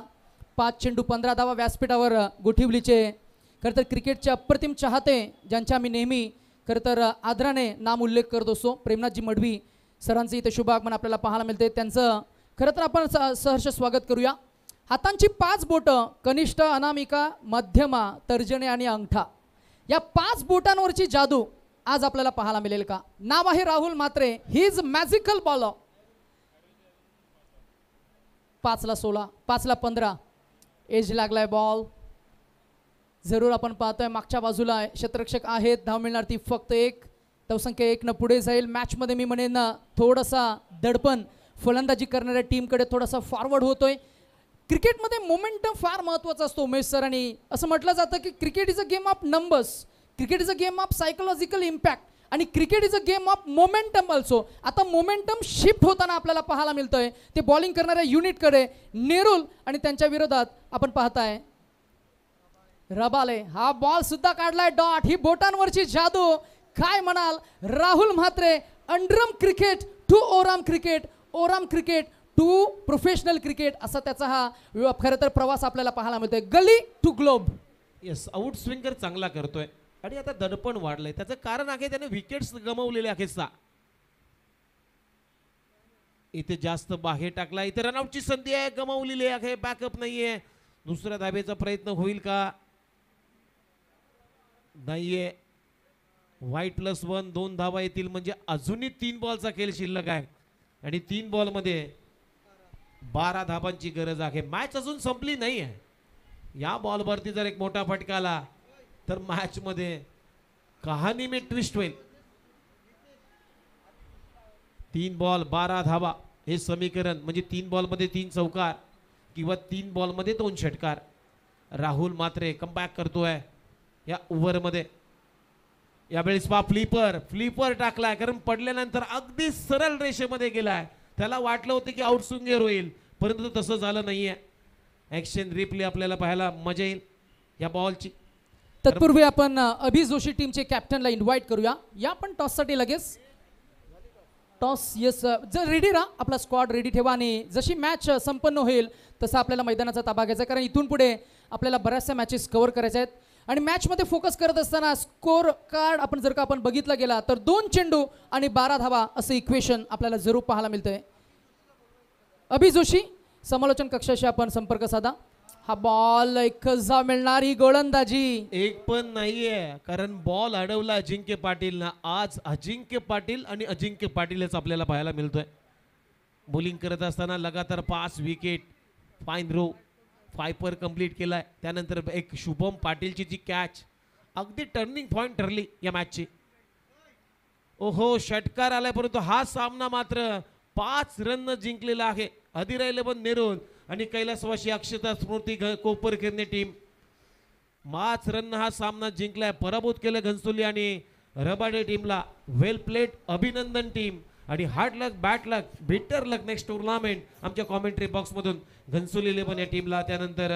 5 चेंडू 15 धावा व्यासपीठावर गोठिवलीचे खरं तर क्रिकेटचे अप्रतिम चाहते ज्यांच्या आम्ही नेहमी खरं तर आदराने नाम उल्लेख करत असतो. प्रेमनाथजी मडवी सरांचं इथे शुभागमन आपल्याला पाहायला मिळते. त्यांचं खरं तर आपण सहर्ष स्वागत करूया. हातांची 5 बोटं कनिष्ठ, अनामिका, मध्यमा, तर्जनी आणि अंगठा या 5 बोटांवरची जादू आज आपल्याला पाहायला मिळेल का. नाव आहे Rahul Mhatre. He is magical bowler. 5 ला 16, 5 ला 15 एज लागलाय बॉल. जरूर आपण पाहतोय मागच्या बाजूला क्षेत्ररक्षक आहेत. धाव मिळणार ती फक्त 1. धावसंख्या 1 न पुढे जाईल. मॅचमध्ये मी म्हणेन थोडासा दडपण फलंदाजी करणाऱ्या टीमकडे थोडासा फॉरवर्ड होतोय. क्रिकेटमध्ये मोमेंटम फार महत्त्वाचा असतो उमेश सर. आणि असं म्हटलं जातं की cricket is a game of numbers, cricket is a game of psychological impact आणि cricket is a game of momentum also. आता मोमेंटम शिफ्ट होताना आपल्याला पाहायला मिळतोय. ते बॉलिंग करणाऱ्या युनिटकडे नेरुल आणि त्यांच्या विरोधात आपण पाहताय रबाले. हा बॉल सुद्धा काढलाय डॉट. ही बोटांवरची जादू काय म्हणाल. Rahul Mhatre underarm cricket to overarm cricket, overarm cricket to professional cricket असा त्याचा हा खरं तर प्रवास आपल्याला पाहायला मिळतोय. Gully to globe. Yes, out swinger चांगला करतोय आणि आता दडपण वाढलंय. त्याचं कारण आहे त्याने विकेट्स गमावलेले आहेत 6. इथे जास्त बाहेर टाकला. इथे रनआउटची संधी आहे, गमावलेली आहे. बॅकअप नाहीये. दुसऱ्या धाबेचा प्रयत्न होईल का. नाहीये. व्हाईट +1 2 धावा येतील म्हणजे अजूनही 3 बॉलचा खेळ शिल्लक आहे आणि 3 बॉल मध्ये 12 धाबांची गरज आहे. मॅच अजून संपली नाही आहे. या बॉलवरती जर एक मोठा फटका आला तर मॅच मध्ये कहाणी में ट्विस्ट होईल. 3 बॉल 12 धावा हे समीकरण म्हणजे 3 बॉल मध्ये 3 चौकार किंवा 3 बॉल मध्ये 2 षटकार. राहुल म्हात्रे कमबॅक करतोय या ओव्हर मध्ये. यावेळेस फ्लिपर टाकलाय कारण पडल्यानंतर अगदी सरळ रेषेमध्ये गेलाय. त्याला वाटलं होतं की आउट स्विंगर होईल परंतु तसं झालं नाहीये. ॲक्शन रिप्ले आपल्याला पाहायला मजा येईल या बॉलची. तत्पूर्वी आपण अभि जोशी टीमचे कॅप्टनला इन्व्हाइट करूया. या पण टॉससाठी लगेच. टॉस येस जर रेडी राहा. आपला स्क्वॉड रेडी ठेवा आणि जशी मॅच संपन्न होईल तसं आपल्याला मैदानाचा ताबा घ्यायचा कारण इथून पुढे आपल्याला बऱ्याचशा मॅचेस कव्हर करायच्या आहेत. आणि मॅचमध्ये फोकस करत असताना स्कोर कार्ड आपण जर का आपण बघितला गेला तर 2 चेंडू आणि 12 धावा असं इक्वेशन आपल्याला जरूर पाहायला मिळतंय. अभि जोशी समालोचन कक्षाशी आपण संपर्क साधा. हा बॉल एक जा मिळणारी गोलंदाजी एक पण नाहीये, कारण बॉल अडवला अजिंक्य पाटीलना. आज अजिंक्य पाटील आणि अजिंक्य पाटीलच आपल्याला पाहायला मिळतोय. बॉलिंग करत असताना लगातार 5 विकेट, फाईन रो 5 कंप्लीट केलाय. त्यानंतर एक शुभम पाटीलची जी कॅच अगदी टर्निंग पॉइंट ठरली या मॅचची. ओहो, षटकार आलाय, परंतु हा सामना मात्र 5 रन जिंकलेला आहे. अधिरा 11 नेरून आणि कैलासवासी अक्षता स्मृती कोपरखिरणे टीम 5 रन हा सामना जिंकलाय. पराभूत केलं घनसोली आणि रबाडे टीमला. वेल प्लेड, अभिनंदन टीम. आणि हार्ड लक, बॅट लक, बेटर लक नेक्स्ट टुर्नामेंट आमच्या कॉमेंट्री बॉक्स मधून घनसोली 11 या टीमला, त्यानंतर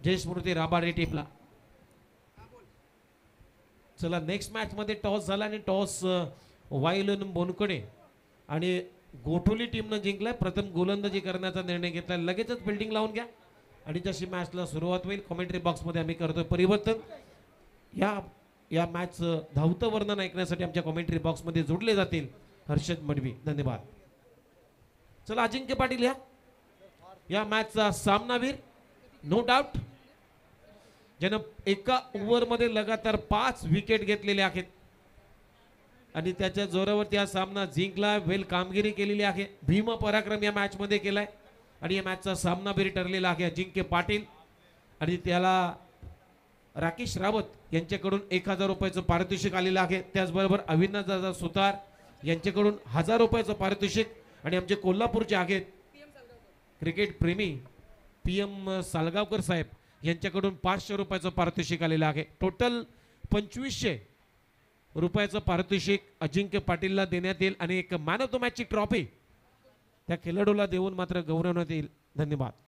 जय स्मृती राबाडे टीमला. चला, नेक्स्ट मॅच मध्ये टॉस झाला आणि टॉस वाईलन बोनकडे आणि गोठोली टीमनं जिंकलाय. प्रथम गोलंदाजी करण्याचा निर्णय घेतला. लगेचच फिल्डिंग लावून घ्या आणि जशी मॅचला सुरुवात होईल कॉमेंट्री बॉक्स मध्ये आम्ही करतोय परिवर्तन. या मॅच धावतं वर्णन ऐकण्यासाठी आमच्या कॉमेंट्री बॉक्स मध्ये जोडले जातील हर्षद मडवी. धन्यवाद. चला, अजिंक्य पाटील या मॅचचा सामनावीर, नो डाऊट, ज्यानं एका ओव्हरमध्ये लगातार 5 विकेट घेतलेले आहेत आणि त्याच्या जोरावरती हा सामना जिंकला. वेल कामगिरी केलेली आहे. भीम पराक्रम या मॅच मध्ये केलाय आणि या मॅचचा सामनावीर ठरलेला आहे अजिंक्य पाटील. आणि त्याला राकेश रावत यांच्याकडून 1000 रुपयाचं पारितोषिक आलेलं आहे. त्याचबरोबर अविनाश दादा सुतार यांच्याकडून 1000 रुपयाचं पारितोषिक आणि आमचे कोल्हापूरचे आहेत क्रिकेट प्रेमी PM सालगावकर साहेब यांच्याकडून 500 रुपयाचं पारितोषिक आलेलं आहे. टोटल 2500 रुपयाचं पारितोषिक अजिंक्य पाटीलला देण्यात येईल आणि एक मॅन ऑफ द मॅचची ट्रॉफी त्या खेळाडूला देऊन मात्र गौरवण्यात येईल. धन्यवाद.